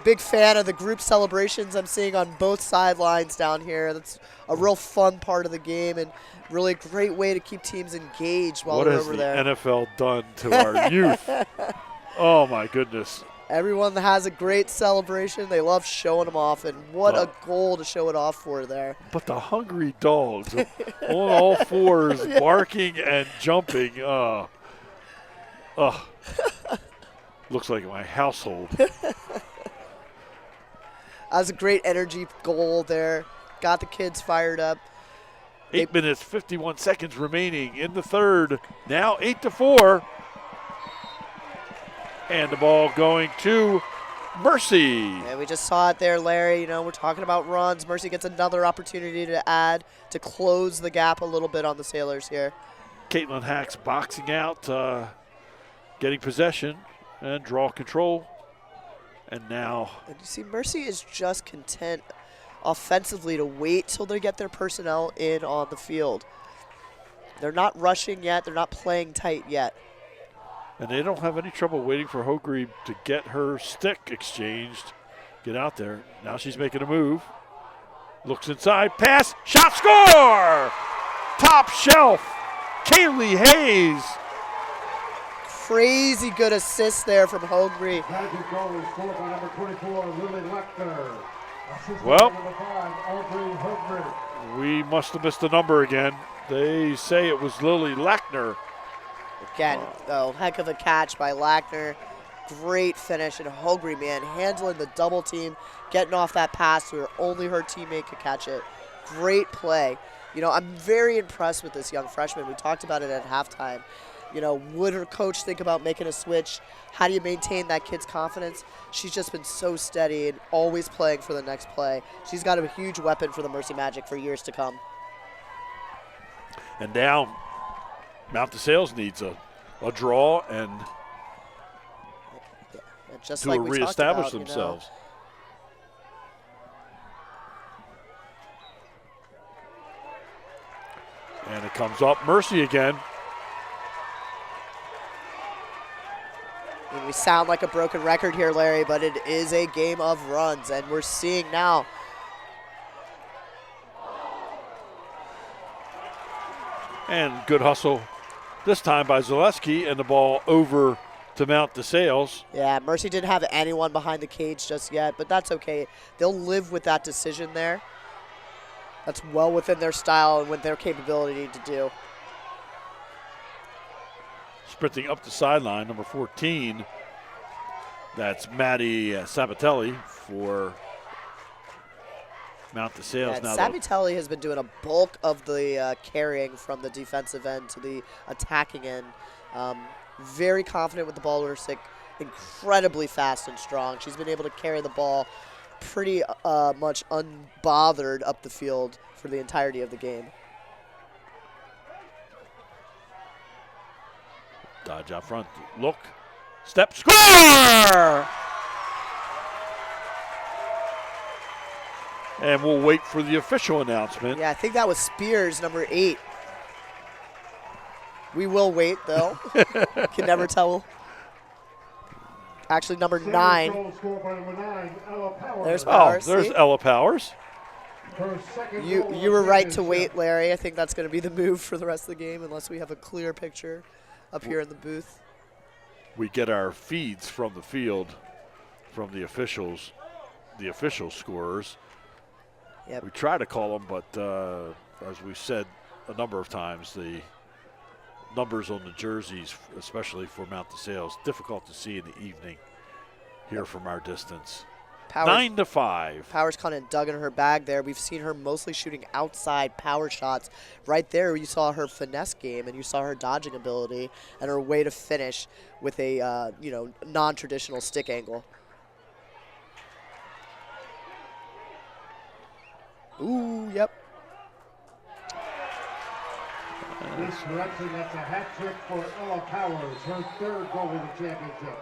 Big fan of the group celebrations I'm seeing on both sidelines down here. That's a real fun part of the game and really great way to keep teams engaged while they're over there. What has the NFL done to our youth? Oh, my goodness. Everyone has a great celebration. They love showing them off, and what a goal to show it off for there. But the hungry dogs on all fours, barking and jumping. Looks like my household. That was a great energy goal there. Got the kids fired up. 8 minutes, 51 seconds remaining in the third. Now 8-4. And the ball going to Mercy. And we just saw it there, Larry. You know, we're talking about runs. Mercy gets another opportunity to add, to close the gap a little bit on the Sailors here. Caitlin Hacks boxing out, getting possession and draw control. And now. And you see, Mercy is just content offensively to wait till they get their personnel in on the field. They're not rushing yet. They're not playing tight yet. And they don't have any trouble waiting for Hogre to get her stick exchanged. Get out there. Now she's making a move. Looks inside. Pass. Shot. Score! Top shelf. Kaylee Hayes. Crazy good assist there from Hogre. Magic goal is scored by number 24, Lily Lecter. Well, Number 5, Audrey Hogre. we must have missed the number again. They say it was Lily Lackner. Again, though, heck of a catch by Lackner. Great finish, and Hogre, man, handling the double team, getting off that pass where only her teammate could catch it. Great play. You know, I'm very impressed with this young freshman. We talked about it at halftime. You know, would her coach think about making a switch? How do you maintain that kid's confidence? She's just been so steady and always playing for the next play. She's got a huge weapon for the Mercy Magic for years to come. And now Mount DeSales needs a draw and Just to like we reestablish talked about, themselves. And it comes up Mercy again. I mean, we sound like a broken record here, Larry, but it is a game of runs, and we're seeing now. And good hustle this time by Zaleski, and the ball over to Mount DeSales. Yeah, Mercy didn't have anyone behind the cage just yet, but that's okay. They'll live with that decision there. That's well within their style and with their capability to do. Sprinting up the sideline, number 14. That's Maddie Sabatelli for Mount DeSales. Yeah, Sabatelli has been doing a bulk of the carrying from the defensive end to the attacking end. Very confident with the ball to her stick, incredibly fast and strong. She's been able to carry the ball pretty much unbothered up the field for the entirety of the game. Dodge out front, look, step, score! And we'll wait for the official announcement. Yeah, I think that was Spears, number 8. We will wait, though. Can never tell. Actually, number 9. There's Powers. Oh, there's see? Ella Powers. You were right to wait, Larry. I think that's going to be the move for the rest of the game unless we have a clear picture up here in the booth. We get our feeds from the field from the officials, the official scorers. Yep. We try to call them, but as we've said a number of times, the numbers on the jerseys, especially for Mount DeSales, difficult to see in the evening here from our distance. Powers, 9-5. Powers kind of dug in her bag there. We've seen her mostly shooting outside power shots. Right there, you saw her finesse game, and you saw her dodging ability and her way to finish with a non-traditional stick angle. Ooh, yep. This direction, that's a hat trick for Ella Powers, her 3rd goal in the championship.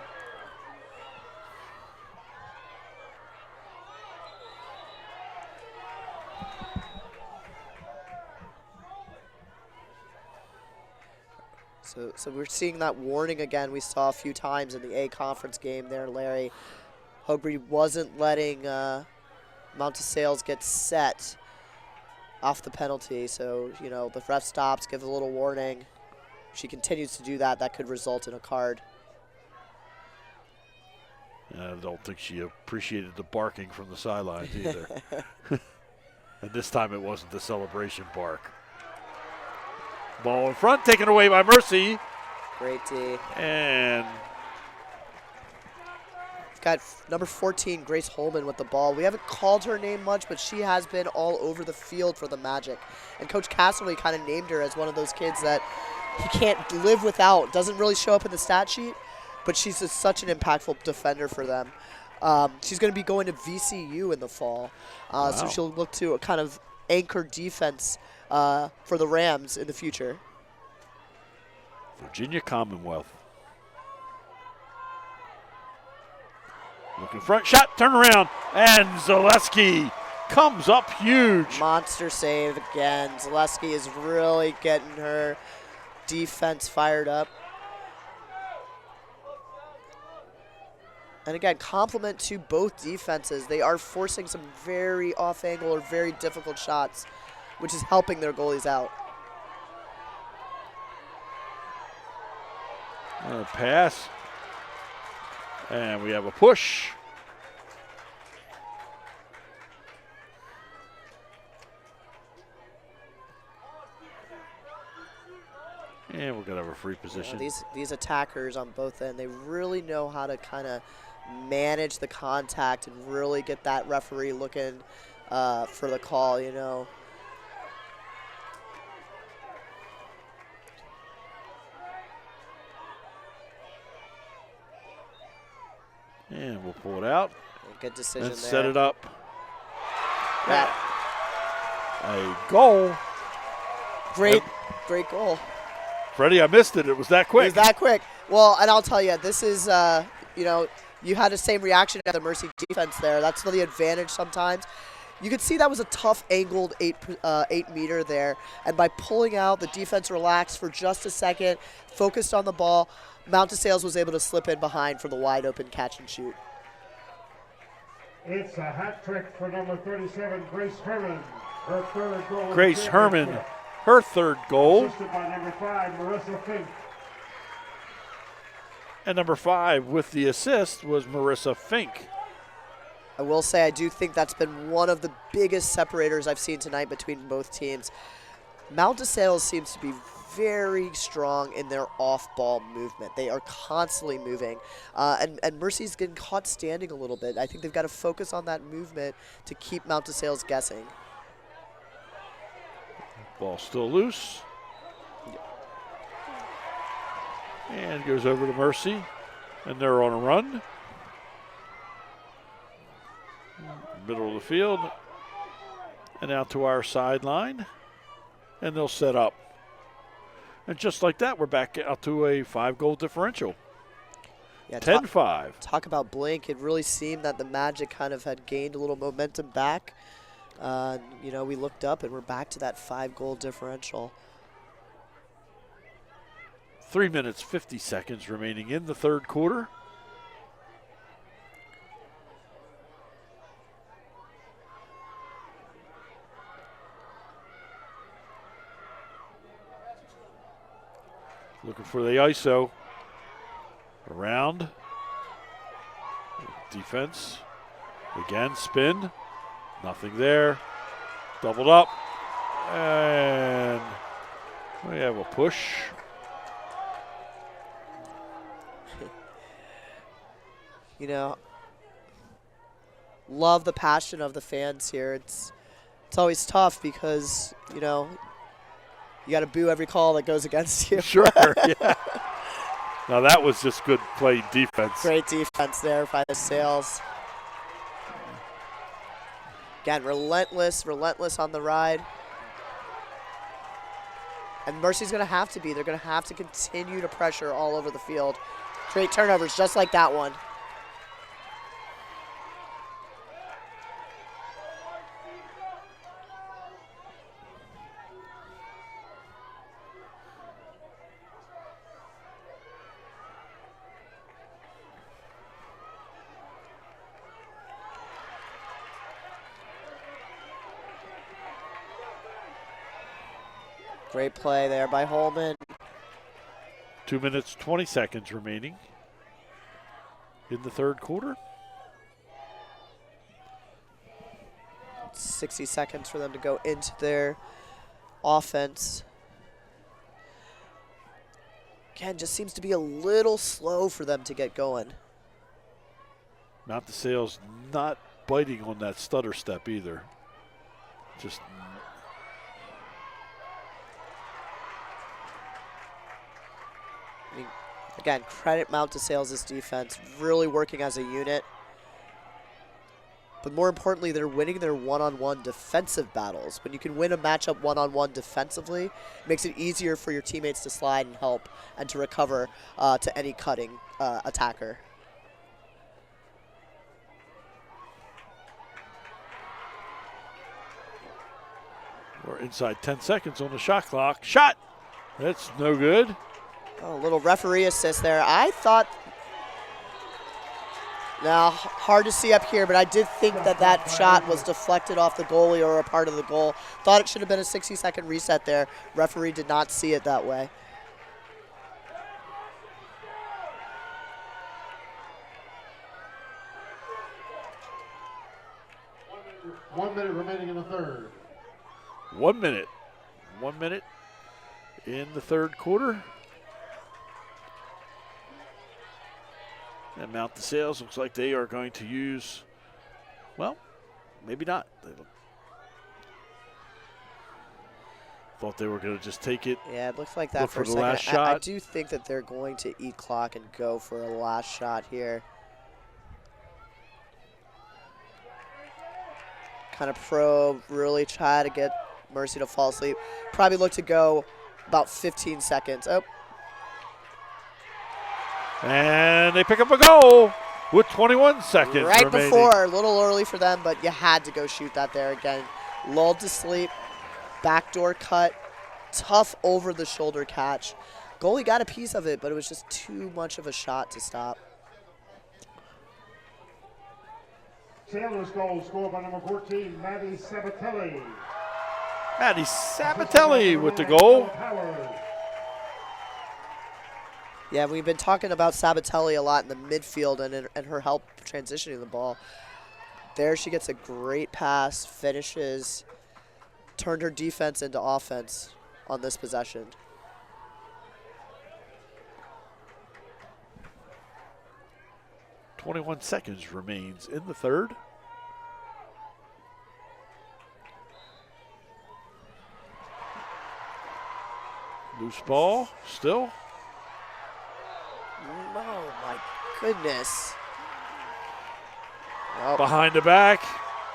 So we're seeing that warning again we saw a few times in the A conference game there, Larry. Hogre wasn't letting Mount Sales get set off the penalty. So, you know, the ref stops, gives a little warning. If she continues to do that, that could result in a card. I don't think she appreciated the barking from the sidelines either. And this time it wasn't the celebration bark. Ball in front, taken away by Mercy. Great D. And got number 14, Grace Holman, with the ball. We haven't called her name much, but she has been all over the field for the Magic. And Coach Castlery kind of named her as one of those kids that he can't live without. Doesn't really show up in the stat sheet, but she's such an impactful defender for them. She's going to be going to VCU in the fall, so she'll look to a kind of anchor defense for the Rams in the future. Virginia Commonwealth. Looking front, shot, turn around, and Zaleski comes up huge. Monster save again. Zaleski is really getting her defense fired up. And again, compliment to both defenses. They are forcing some very off-angle or very difficult shots, which is helping their goalies out. Pass. And we have a push. And we're going to have a free position. These attackers on both ends, they really know how to kind of manage the contact and really get that referee looking for the call, you know. And we'll pull it out. Good decision and there. Set it up. Yeah. A goal. Great goal. Freddie, I missed it. It was that quick. It was that quick. Well, and I'll tell you, this is, you know, you had the same reaction at the Mercy defense there. That's the advantage sometimes. You could see that was a tough angled 8 meter there. And by pulling out, the defense relaxed for just a second, focused on the ball. Mount Sales was able to slip in behind for the wide open catch and shoot. It's a hat trick for number 37, Grace Herman. Her third goal. Grace Herman, her third goal. Assisted by number 5, Marissa Fink. And number 5 with the assist was Marissa Fink. I will say I do think that's been one of the biggest separators I've seen tonight between both teams. Mount Sales seems to be very strong in their off-ball movement. They are constantly moving. And Mercy's getting caught standing a little bit. I think they've got to focus on that movement to keep Mount Sales guessing. Ball still loose. And goes over to Mercy. And they're on a run. Middle of the field. And out to our sideline. And they'll set up. And just like that, we're back out to a 5-goal differential. Yeah, 10-5. Talk about blink. It really seemed that the Magic kind of had gained a little momentum back. You know, we looked up and we're back to that 5-goal differential. 3 minutes, 50 seconds remaining in the third quarter. Looking for the ISO. Around. Defense. Again, spin. Nothing there. Doubled up. And we have a push. You know, love the passion of the fans here. It's always tough because, you know, you got to boo every call that goes against you. Sure, yeah. Now that was just good play defense. Great defense there by the Sales. Again, relentless on the ride. And Mercy's going to have to be. They're going to have to continue to pressure all over the field. Create turnovers just like that one. Great play there by Holman. 2 minutes, 20 seconds remaining in the third quarter. 60 seconds for them to go into their offense. Again, just seems to be a little slow for them to get going. Mount DeSales not biting on that stutter step either. Just I mean, again, credit Mount DeSales' defense, really working as a unit. But more importantly, they're winning their one-on-one defensive battles. When you can win a matchup one-on-one defensively, it makes it easier for your teammates to slide and help and to recover to any cutting attacker. we're inside 10 seconds on the shot clock. Shot! That's no good. Oh, a little referee assist there. I thought, now hard to see up here, but I did think that that shot was deflected off the goalie or a part of the goal. Thought it should have been a 60-second reset there. Referee did not see it that way. One minute remaining in the third. 1 minute. 1 minute in the third quarter. And Mount DeSales looks like they are going to use, well, maybe not. They thought they were going to just take it. Yeah, it looks like that Look for a for the second. last I shot. do think that they're going to eat clock and go for a last shot here. Kind of probe, really try to get Mercy to fall asleep. Probably look to go about 15 seconds. Oh, And they pick up a goal with 21 seconds right remaining. before, a little early for them, but you had to go shoot that there again. Lulled to sleep, backdoor cut, tough over the shoulder catch. Goalie got a piece of it, but it was just too much of a shot to stop. Sailors goal scored by number 14, Maddie Sabatelli. Maddie Sabatelli with the goal. Yeah, we've been talking about Sabatelli a lot in the midfield and her help transitioning the ball. There she gets a great pass, finishes, turned her defense into offense on this possession. .21 seconds remains in the third. Loose ball still. Oh my goodness. Well, Behind the back,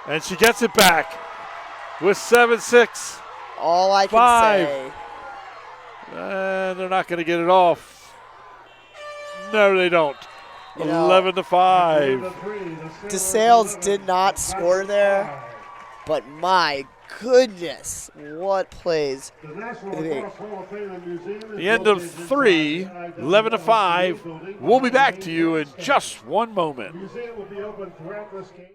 and she gets it back with 7-6. all I can 5. say. And they're not going to get it off. No, they don't. You know, 11-5. DeSales did not score there, but my goodness, what plays. The end of 3, 11-5. We'll be back to you in just one moment. The museum will be open throughout this game.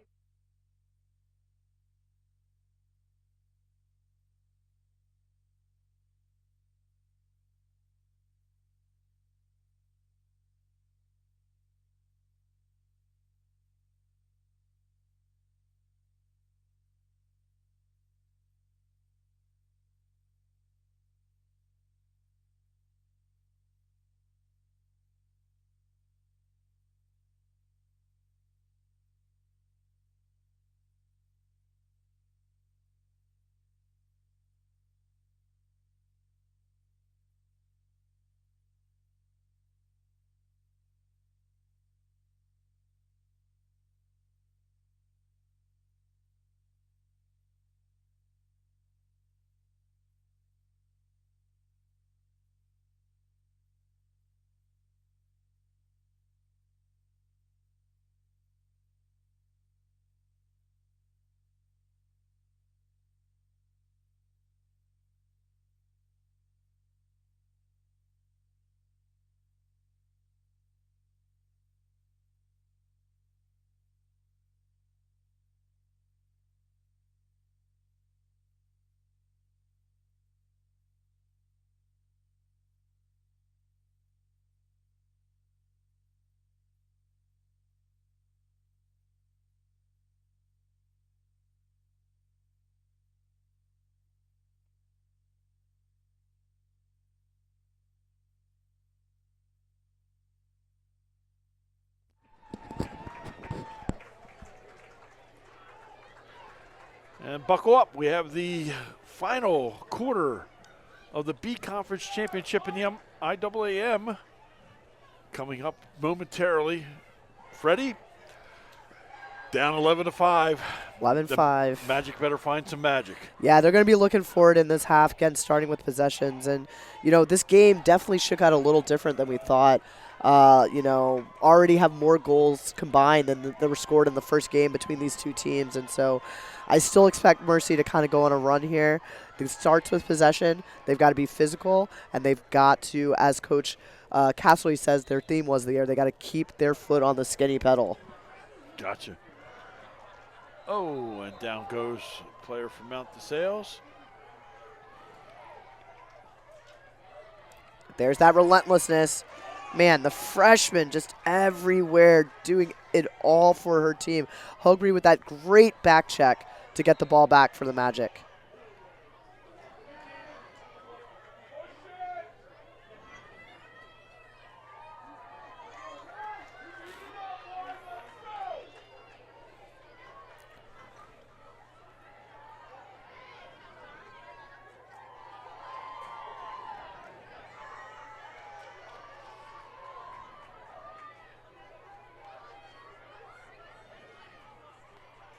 And buckle up. We have the final quarter of the B Conference Championship in the IAAM coming up momentarily. Freddie, down 11-5. 11-5. Magic better find some magic. Yeah, they're going to be looking for it in this half, again, starting with possessions. And, you know, this game definitely shook out a little different than we thought. You know, already have more goals combined than that were scored in the first game between these two teams. And so I still expect Mercy to kind of go on a run here. It starts with possession. They've got to be physical, and they've got to, as Coach Castle says, their theme was the year, they got to keep their foot on the skinny pedal. Gotcha. Oh, and down goes player from Mount DeSales. There's that relentlessness. Man, the freshman just everywhere doing it all for her team. Hogre with that great back check to get the ball back for the Magic.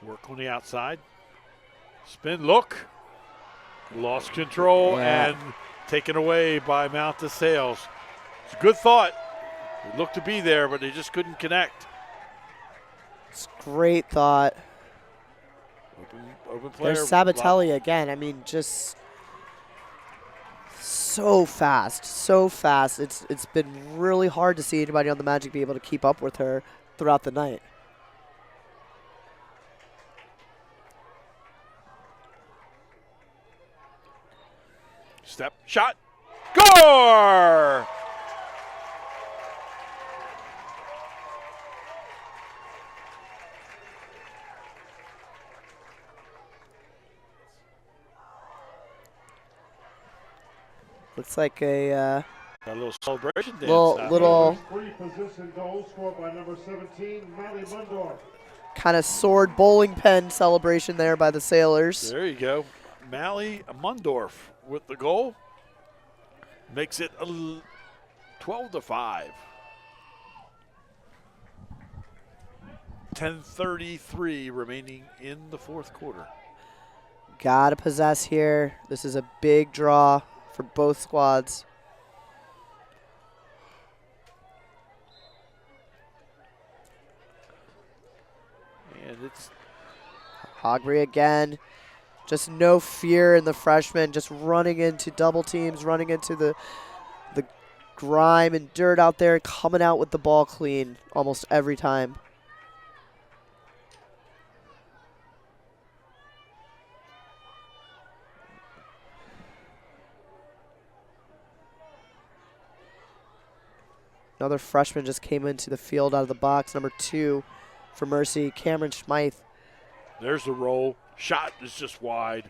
Work on the outside. Spin, look. Lost control and taken away by Mount DeSales. It's a good thought. It looked to be there, but they just couldn't connect. It's a great thought. Open player. There's Sabatelli again. I mean, just so fast, so fast. It's been really hard to see anybody on the Magic be able to keep up with her throughout the night. Step, shot, score! Looks like a Got a little celebration dance. little Free position goal scored by number 17, Molly Mundorf. kind of sword bowling pin celebration there by the Sailors. There you go. Mally Mundorf with the goal. Makes it 12-5. 10:33 remaining in the fourth quarter. Gotta possess here. This is a big draw for both squads. And it's Hogre again. Just no fear in the freshman, just running into double teams, running into the grime and dirt out there, coming out with the ball clean almost every time. Another freshman just came into the field out of the box, number 2 for Mercy, Cameron Schmeith. there's the roll. Shot is just wide.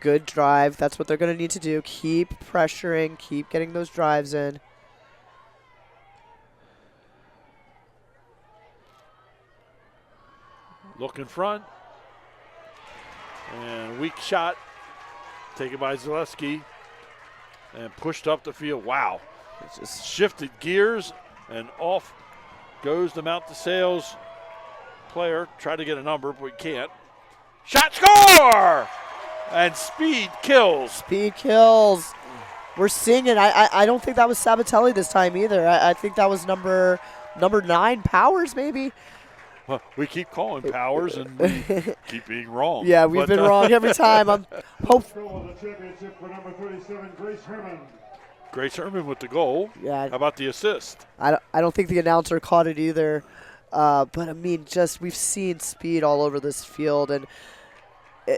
Good drive. That's what they're going to need to do. Keep pressuring. Keep getting those drives in. Look in front. And weak shot taken by Zaleski. And pushed up the field. Wow. It's just shifted gears and off goes the Mount DeSales player. Tried to get a number, but we can't. Shot, score! And speed kills. Speed kills. We're seeing it. I don't think that was Sabatelli this time either. I think that was number 9, Powers, maybe. Well, we keep calling Powers and we keep being wrong. Yeah, we've been wrong every time. I'm Goal of the championship for number 37, Grace Herman. Grace Herman with the goal. Yeah. How about the assist? I don't think the announcer caught it either. But I mean, just we've seen speed all over this field, and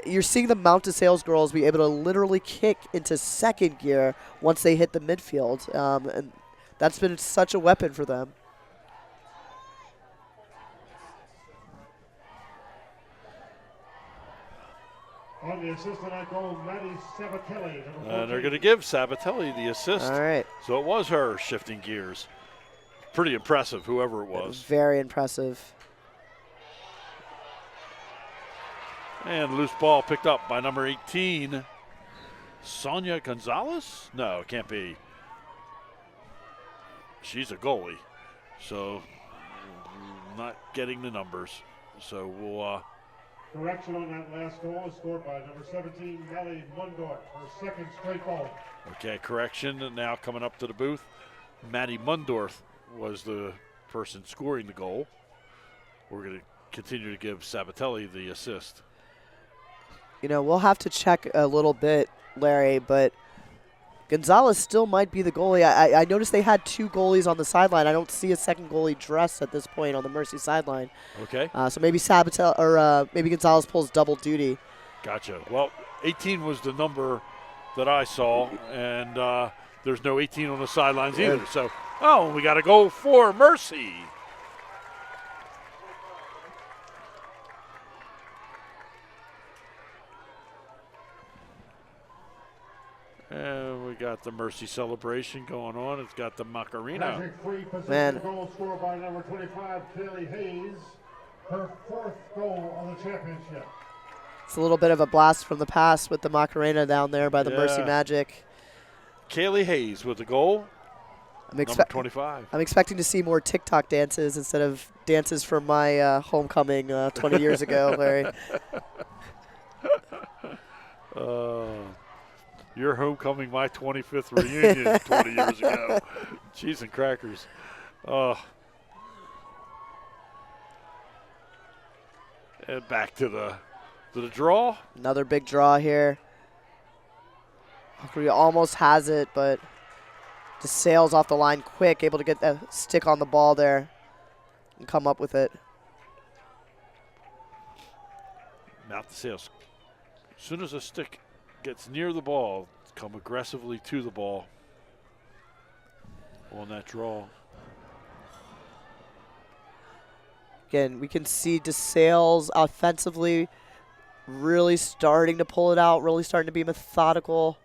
you're seeing the Mount DeSales girls be able to literally kick into second gear once they hit the midfield, and that's been such a weapon for them. On the assist on that goal, Maddie Sabatelli. And they're going to give Sabatelli the assist. All right. So it was her shifting gears. Pretty impressive, whoever it was. Very impressive. And loose ball picked up by number 18, Sonia Gonzalez? No, it can't be. She's a goalie, so not getting the numbers. So we'll. Correction on that last goal is scored by number 17, Nelly Mundorf, her second straight goal. Okay, correction. And now coming up to the booth, Maddie Mundorf was the person scoring the goal. We're going to continue to give Sabatelli the assist. You know, we'll have to check a little bit, Larry, but Gonzalez still might be the goalie. I noticed they had 2 goalies on the sideline. I don't see a second goalie dressed at this point on the Mercy sideline. Okay. So maybe Sabatelli or maybe Gonzalez pulls double duty. Gotcha. Well, 18 was the number that I saw, and there's no 18 on the sidelines either. So, we got to go for Mercy. And we got the Mercy celebration going on. It's got the Macarena. Magic free possession Man. goal scored by number 25, Kaylee Hayes, her 4th goal of the championship. It's a little bit of a blast from the past with the Macarena down there by the Mercy Magic. Kaylee Hayes with the goal, number 25. I'm expecting to see more TikTok dances instead of dances from my homecoming 20 years ago, Larry. Your homecoming, my 25th reunion 20 years ago. Cheese and crackers. And back to the draw. Another big draw here. Hookery almost has it, but just sails off the line quick, able to get a stick on the ball there and come up with it. Mount the sails. As soon as a stick gets near the ball, come aggressively to the ball on that draw. Again, we can see DeSales offensively really starting to pull it out, really starting to be methodical.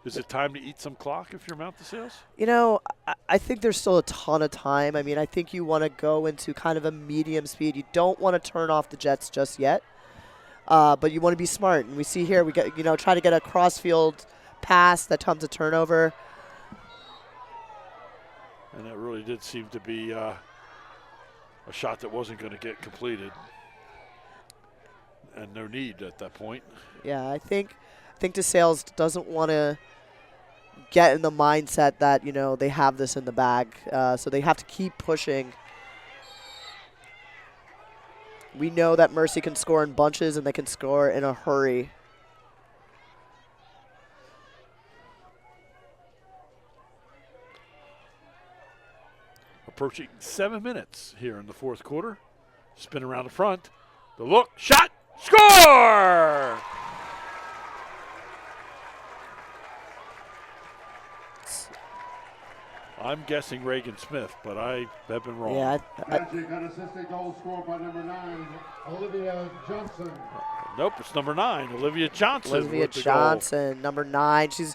Is it time to eat some clock if you're Mount the Sails? You know, I think there's still a ton of time. I mean, I think you want to go into kind of a medium speed. You don't want to turn off the Jets just yet, but you want to be smart. And we see here, we get, try to get a cross-field pass that comes a turnover. And that really did seem to be a shot that wasn't going to get completed. And no need at that point. Yeah, I think DeSales doesn't want to get in the mindset that, they have this in the bag. So they have to keep pushing. We know that Mercy can score in bunches and they can score in a hurry. Approaching 7 minutes here in the fourth quarter. Spin around the front. The look, shot, score! I'm guessing Reagan Smith, but I have been wrong. Yeah, Magic unassisted goal scored by number 9, Olivia Johnson. Nope, it's number 9, Olivia Johnson. Olivia with the Johnson, goal. number 9. She's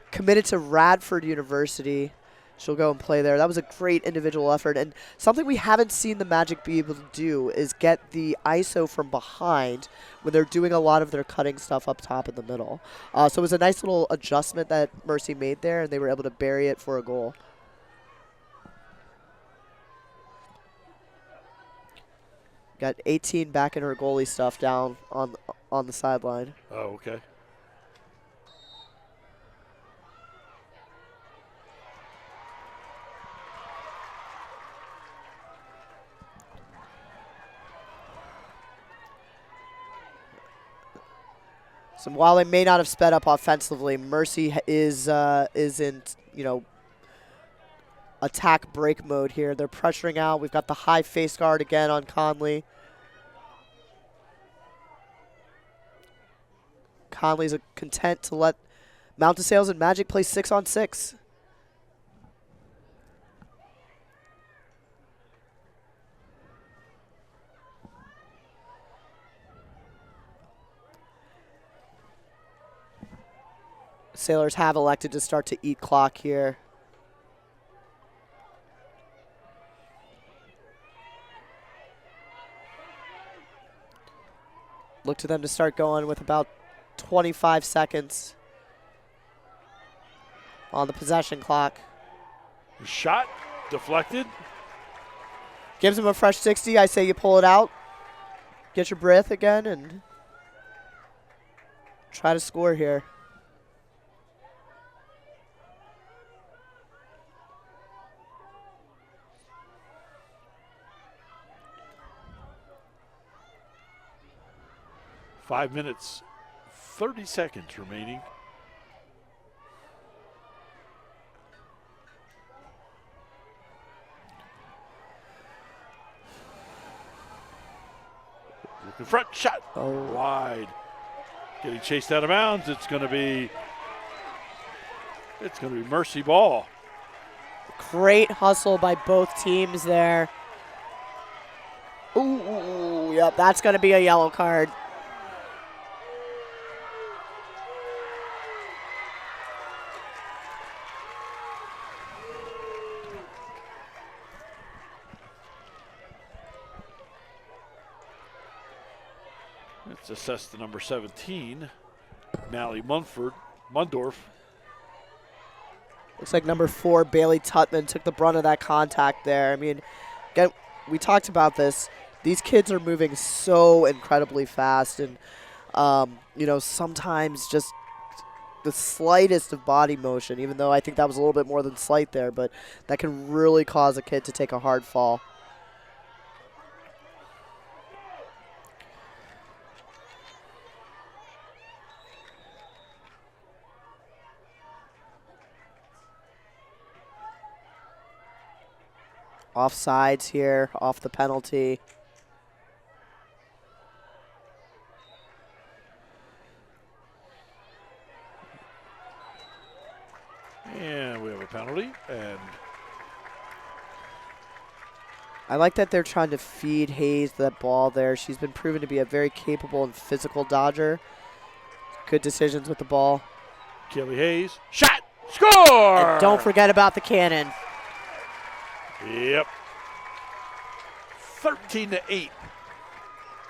committed to Radford University. She'll go and play there. That was a great individual effort. And something we haven't seen the Magic be able to do is get the ISO from behind when they're doing a lot of their cutting stuff up top in the middle. So it was a nice little adjustment that Mercy made there, and they were able to bury it for a goal. Got 18 back in her goalie stuff down on the sideline. Oh, okay. So while they may not have sped up offensively, Mercy is in, attack break mode here. They're pressuring out. We've got the high face guard again on Conley. Conley's content to let Mount DeSales and Magic play 6-on-6. Sailors have elected to start to eat clock here. Look to them to start going with about 25 seconds on the possession clock. Shot deflected. Gives them a fresh 60. I say you pull it out, get your breath again, and try to score here. Five minutes, 30 seconds remaining. Looking front, shot, wide. Getting chased out of bounds. It's going to be Mercy ball. Great hustle by both teams there. Ooh, yep, that's going to be a yellow card. It's assessed to number 17, Mally Mundorf. Looks like number 4, Bailey Tutman, took the brunt of that contact there. I mean, again, we talked about this. These kids are moving so incredibly fast, and you know, sometimes just the slightest of body motion, even though I think that was a little bit more than slight there, but that can really cause a kid to take a hard fall. Offsides here, off the penalty. And we have a penalty. And I like that they're trying to feed Hayes that ball there. She's been proven to be a very capable and physical dodger. Good decisions with the ball. Kelly Hayes, shot, score! And don't forget about the cannon. Yep. 13-8.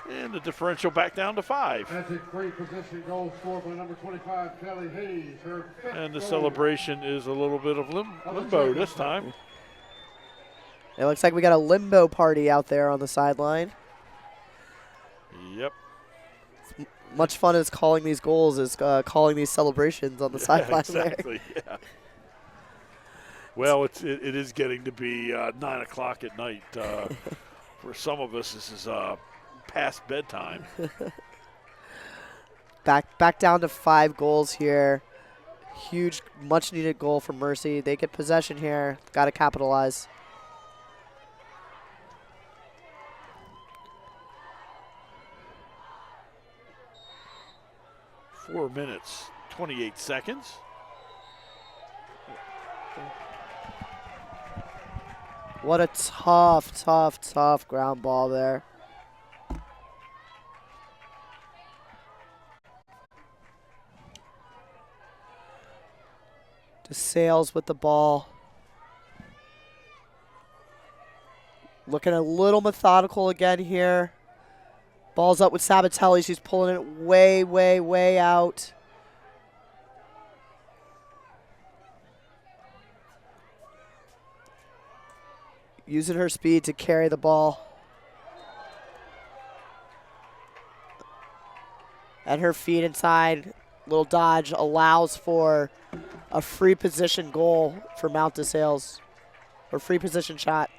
And the differential back down to 5. That's a great position goal scored by number 25, Kelly Hayes. Her fifth And the goal. celebration is a little bit of limbo this time. It looks like we got a limbo party out there on the sideline. Yep. Much fun as calling these goals is calling these celebrations on the sideline. Exactly, yeah. Well, it is getting to be 9 o'clock at night. For some of us, this is past bedtime. Back down to 5 goals here. Huge, much-needed goal for Mercy. They get possession here. Got to capitalize. Four minutes, 28 seconds. What a tough ground ball there. DeSales with the ball. Looking a little methodical again here. Ball's up with Sabatelli. She's pulling it way out. Using her speed to carry the ball. And her feet inside. Little dodge allows for a free position goal for Mount DeSales. Or free position shot.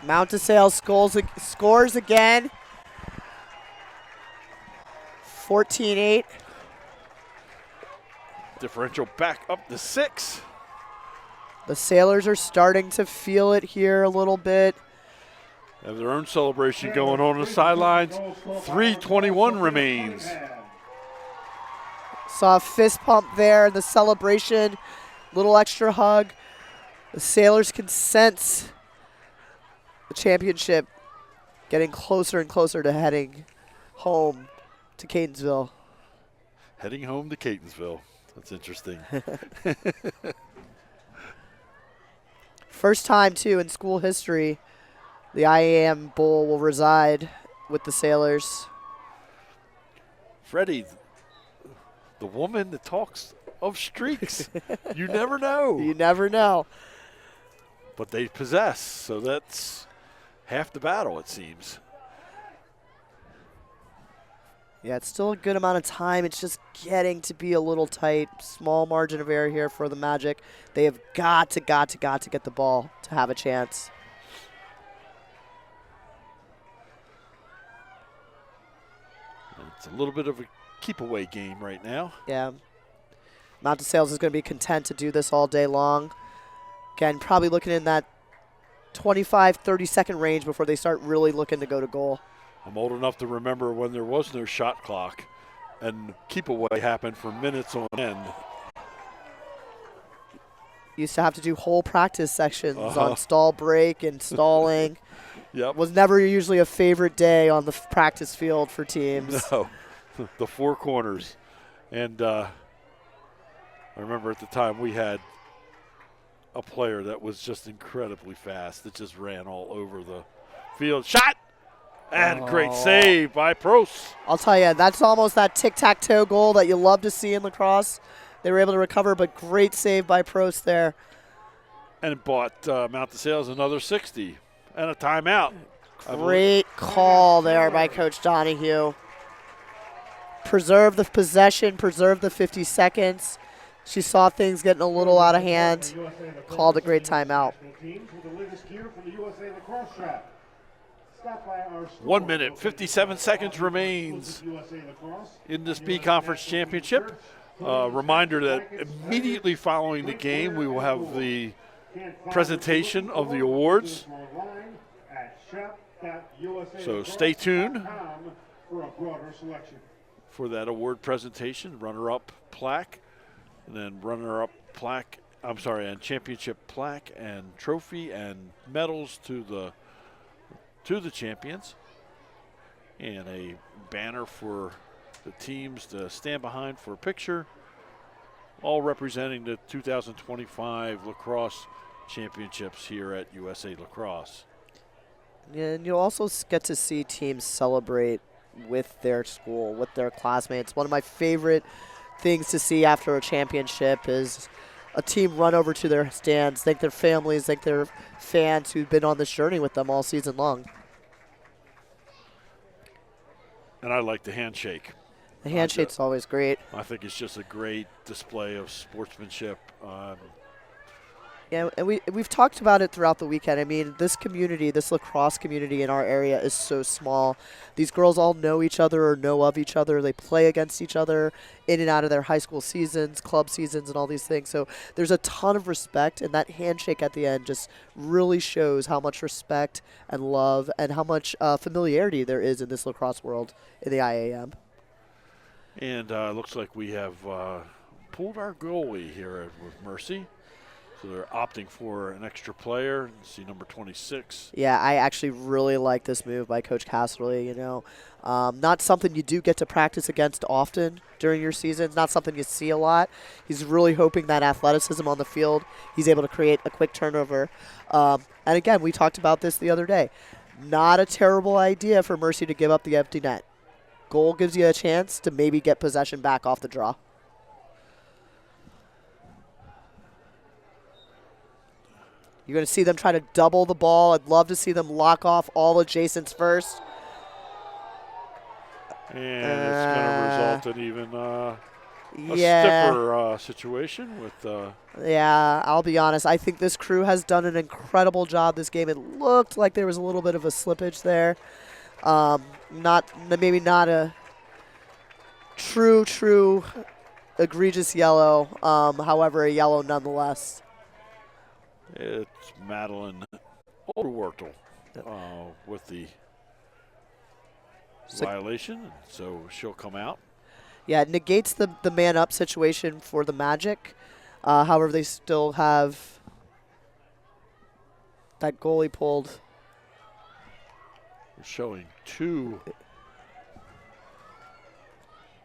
Mount DeSales scores again. 14-8. Differential back up to 6. The Sailors are starting to feel it here a little bit. Have their own celebration going on the sidelines. 3:21 remains. Saw a fist pump there in the celebration. Little extra hug. The Sailors can sense the championship getting closer and closer to heading home to Catonsville. Heading home to Catonsville. That's interesting. First time, too, in school history, the IAAM Bowl will reside with the Sailors. Freddie, the woman that talks of streaks. You never know. You never know. But they possess, so that's half the battle, it seems. Yeah, it's still a good amount of time. It's just getting to be a little tight. Small margin of error here for the Magic. They have got to get the ball to have a chance. It's a little bit of a keep-away game right now. Yeah. Mount DeSales is going to be content to do this all day long. Again, probably looking in that 25, 30-second range before they start really looking to go to goal. I'm old enough to remember when there was no shot clock and keep-away happened for minutes on end. Used to have to do whole practice sections on stall break and stalling. Yep. Was never usually a favorite day on the practice field for teams. No, the four corners. And I remember at the time we had a player that was just incredibly fast that just ran all over the field. Shot! And great save by Prost. I'll tell you, that's almost that tic-tac-toe goal that you love to see in lacrosse. They were able to recover, but great save by Prost there. And it bought Mount DeSales another 60 and a timeout. Great call there by Coach Donahue. Preserve the possession, preserve the 50 seconds. She saw things getting a little out of hand. Called a great timeout. 1 minute, 57 seconds remains in this B Conference Championship. Reminder that immediately following the game, we will have the presentation of the awards. So stay tuned for that award presentation, runner-up plaque, and then runner-up plaque, and championship plaque and trophy and medals to the champions, and a banner for the teams to stand behind for a picture, all representing the 2025 lacrosse championships here at USA Lacrosse. And you'll also get to see teams celebrate with their school, with their classmates. One of my favorite things to see after a championship is a team run over to their stands, thank their families, thank their fans who've been on this journey with them all season long. And I like the handshake. The handshake's always great. I think it's just a great display of sportsmanship. Yeah, and we've talked about it throughout the weekend. I mean, this community, this lacrosse community in our area is so small. These girls all know each other or know of each other. They play against each other in and out of their high school seasons, club seasons, and all these things. So there's a ton of respect, and that handshake at the end just really shows how much respect and love and how much familiarity there is in this lacrosse world in the IAAM. And looks like we have pulled our goalie here with Mercy. So they're opting for an extra player. See number 26. Yeah, I actually really like this move by Coach Casserly. You know, not something you do get to practice against often during your seasons. Not something you see a lot. He's really hoping that athleticism on the field, he's able to create a quick turnover. And again, we talked about this the other day. Not a terrible idea for Mercy to give up the empty net. Goal gives you a chance to maybe get possession back off the draw. You're going to see them try to double the ball. I'd love to see them lock off all adjacents first. And it's going to result in even a stiffer situation with. Yeah, I'll be honest. I think this crew has done an incredible job this game. It looked like there was a little bit of a slippage there. Maybe not a true egregious yellow. However, a yellow nonetheless. It's Madeline Olderwertel with the violation, so she'll come out. Yeah, it negates the man-up situation for the Magic. However, they still have that goalie pulled We're showing 2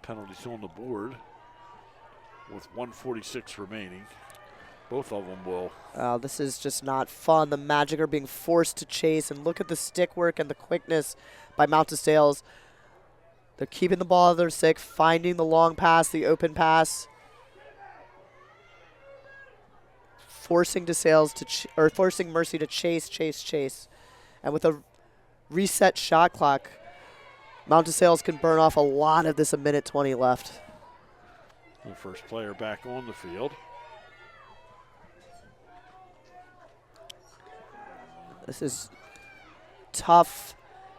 penalties on the board with 1:46 remaining. Both of them will. This is just not fun. The Magic are being forced to chase, and look at the stick work and the quickness by Mount DeSales. They're keeping the ball at their stick, finding the long pass, the open pass, forcing DeSales to forcing Mercy to chase. And with a reset shot clock, Mount DeSales can burn off a lot of this 1:20 left. The first player back on the field. This is tough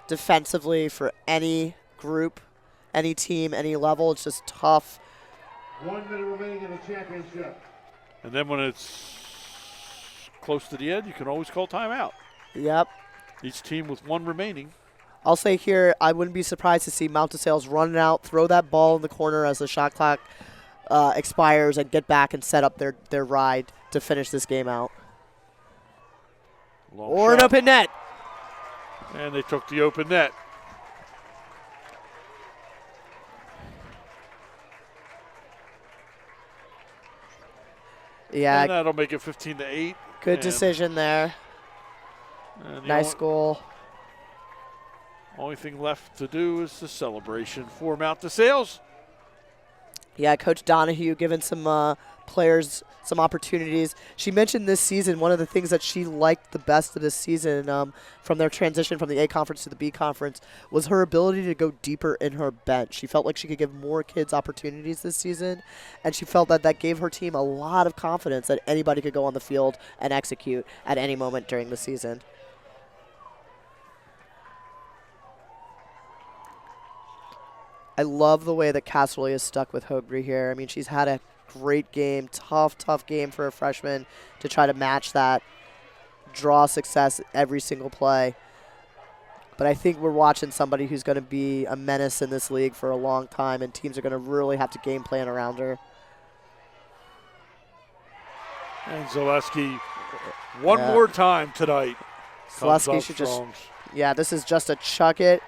defensively for any group, any team, any level. It's just tough. 1 minute remaining in the championship. And then when it's close to the end, you can always call timeout. Yep. Each team with 1 remaining. I'll say here, I wouldn't be surprised to see Mount DeSales run out, throw that ball in the corner as the shot clock expires, and get back and set up their ride to finish this game out. Long Or shot. an open net. And they took the open net. Yeah, And that'll make it 15-8. good And- decision there. and the Nice goal. Only thing left to do is the celebration for Mount DeSales. Yeah, Coach Donahue giving some players some opportunities. She mentioned this season, one of the things that she liked the best of this season from their transition from the A conference to the B conference was her ability to go deeper in her bench. She felt like she could give more kids opportunities this season, and she felt that that gave her team a lot of confidence that anybody could go on the field and execute at any moment during the season. I love the way that Casserly is stuck with Hogre here. I mean, she's had a great game, tough game for a freshman to try to match that, draw success every single play. But I think we're watching somebody who's going to be a menace in this league for a long time, and teams are going to really have to game plan around her. And Zaleski one more time tonight. Zaleski should just, yeah, this is just a chuck it.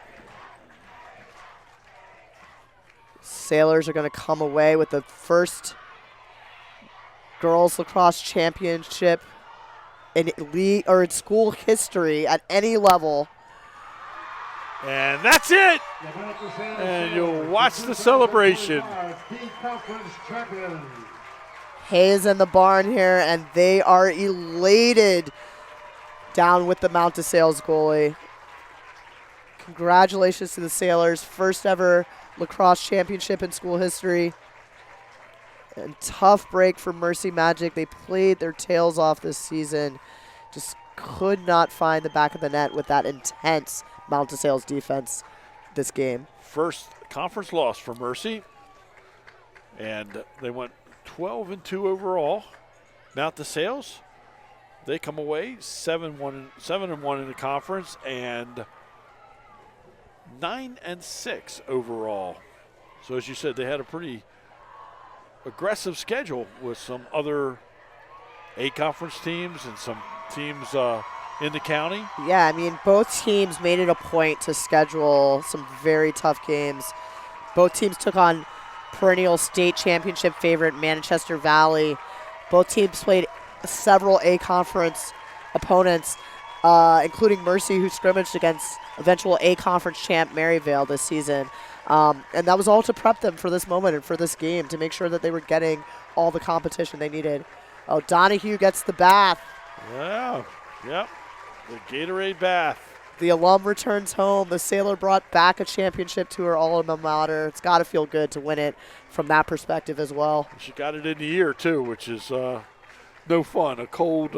Sailors are going to come away with the first girls lacrosse championship in league or in school history at any level. And that's it. And you'll watch the celebration. Hayes in the barn here, and they are elated down with the Mount DeSales goalie. Congratulations to the Sailors. First ever lacrosse championship in school history. And tough break for Mercy Magic. They played their tails off this season. Just could not find the back of the net with that intense Mount DeSales defense this game. First conference loss for Mercy. And they went 12-2 overall. Mount DeSales, they come away 7-1 in the conference and 9-6 overall. So as you said, they had a pretty aggressive schedule with some other A conference teams and some teams in the county. Yeah, I mean, both teams made it a point to schedule some very tough games. Both teams took on perennial state championship favorite Manchester Valley. Both teams played several A conference opponents, including Mercy, who scrimmaged against eventual A conference champ Maryvale this season. And that was all to prep them for this moment and for this game, to make sure that they were getting all the competition they needed. Oh, Donahue gets the bath. Yeah, yep, the Gatorade bath. The alum returns home. The Sailor brought back a championship to her alma mater. It's got to feel good to win it from that perspective as well. She got it in the ear, too, which is no fun. A cold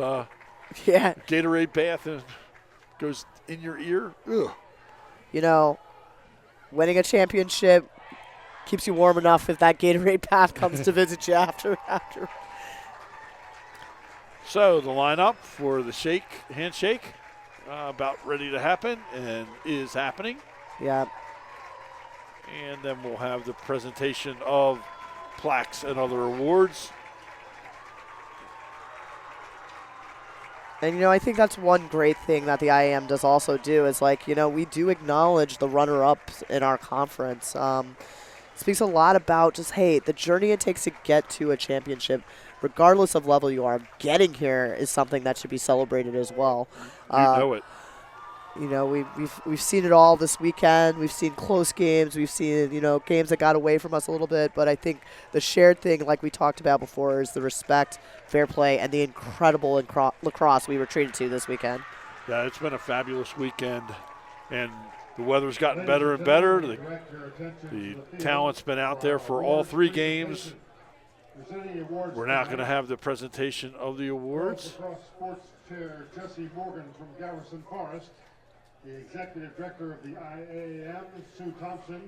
Yeah. Gatorade bath goes in your ear. Ugh. You know, winning a championship keeps you warm enough if that Gatorade bath comes to visit you after. So the lineup for the handshake, about ready to happen and is happening. Yeah. And then we'll have the presentation of plaques and other awards. And, you know, I think that's one great thing that the IAM does also do is, like, you know, we do acknowledge the runner-ups in our conference. Speaks a lot about just, hey, the journey it takes to get to a championship, regardless of level you are, getting here is something that should be celebrated as well. You know it. You know, we've seen it all this weekend. We've seen close games. We've seen, you know, games that got away from us a little bit. But I think the shared thing, like we talked about before, is the respect, fair play, and the incredible lacrosse we were treated to this weekend. Yeah, it's been a fabulous weekend, and the weather's gotten better and better. The talent's been out there for all 3 games. We're now going to have the presentation of the awards. Sports Chair Jesse Morgan from Garrison Forest, the Executive Director of the IAAM, Sue Thompson,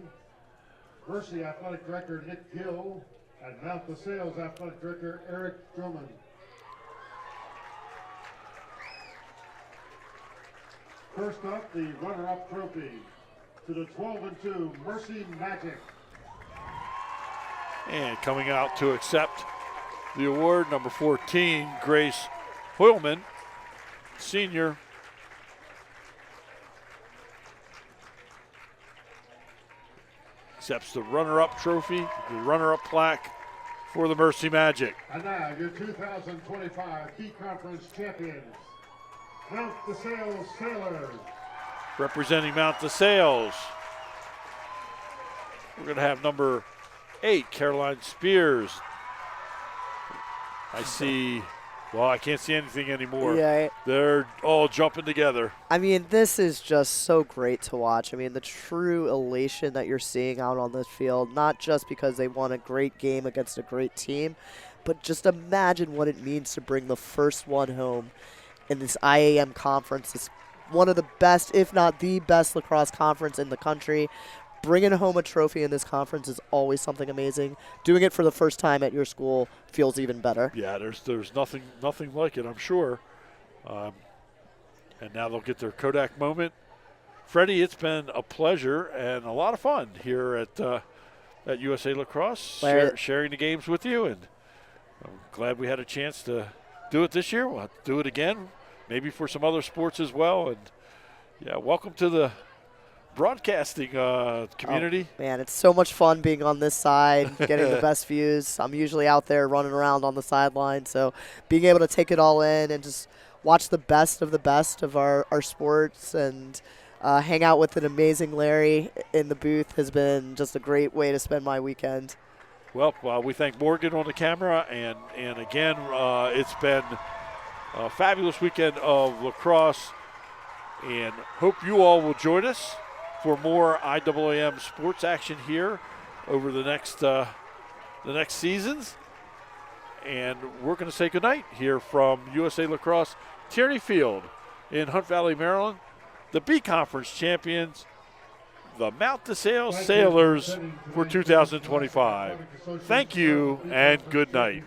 Mercy Athletic Director Nick Gill, and Mount the Sales Athletic Director Eric Drummond. First up, the runner-up trophy to the 12-2 Mercy Magic. And coming out to accept the award, number 14, Grace Hoylman, senior. Accepts the runner-up trophy, the runner-up plaque for the Mercy Magic. And now your 2025 B Conference champions, Mount the Sales Sailors. Representing Mount the Sales, we're going to have number 8, Caroline Spears. I see, well, I can't see anything anymore. Yeah. They're all jumping together. I mean, this is just so great to watch. I mean, the true elation that you're seeing out on this field, not just because they won a great game against a great team, but just imagine what it means to bring the first one home in this IAM conference. It's one of the best, if not the best, lacrosse conference in the country. Bringing home a trophy in this conference is always something amazing. Doing it for the first time at your school feels even better. Yeah, there's nothing like it, I'm sure. And now they'll get their Kodak moment. Freddie, it's been a pleasure and a lot of fun here at USA Lacrosse, sharing the games with you. And I'm glad we had a chance to do it this year. We'll have to do it again, maybe for some other sports as well. And, yeah, welcome to the broadcasting community. Oh, man, it's so much fun being on this side, getting the best views. I'm usually out there running around on the sideline, so being able to take it all in and just watch the best of our sports and hang out with an amazing Larry in the booth has been just a great way to spend my weekend. Well, we thank Morgan on the camera, and again, it's been a fabulous weekend of lacrosse, and hope you all will join us for more IAAM sports action here over the next seasons. And we're going to say goodnight here from USA Lacrosse Tierney Field in Hunt Valley, Maryland. The B Conference champions, the Mount the Sales Sailors for 2025. Thank you and good night.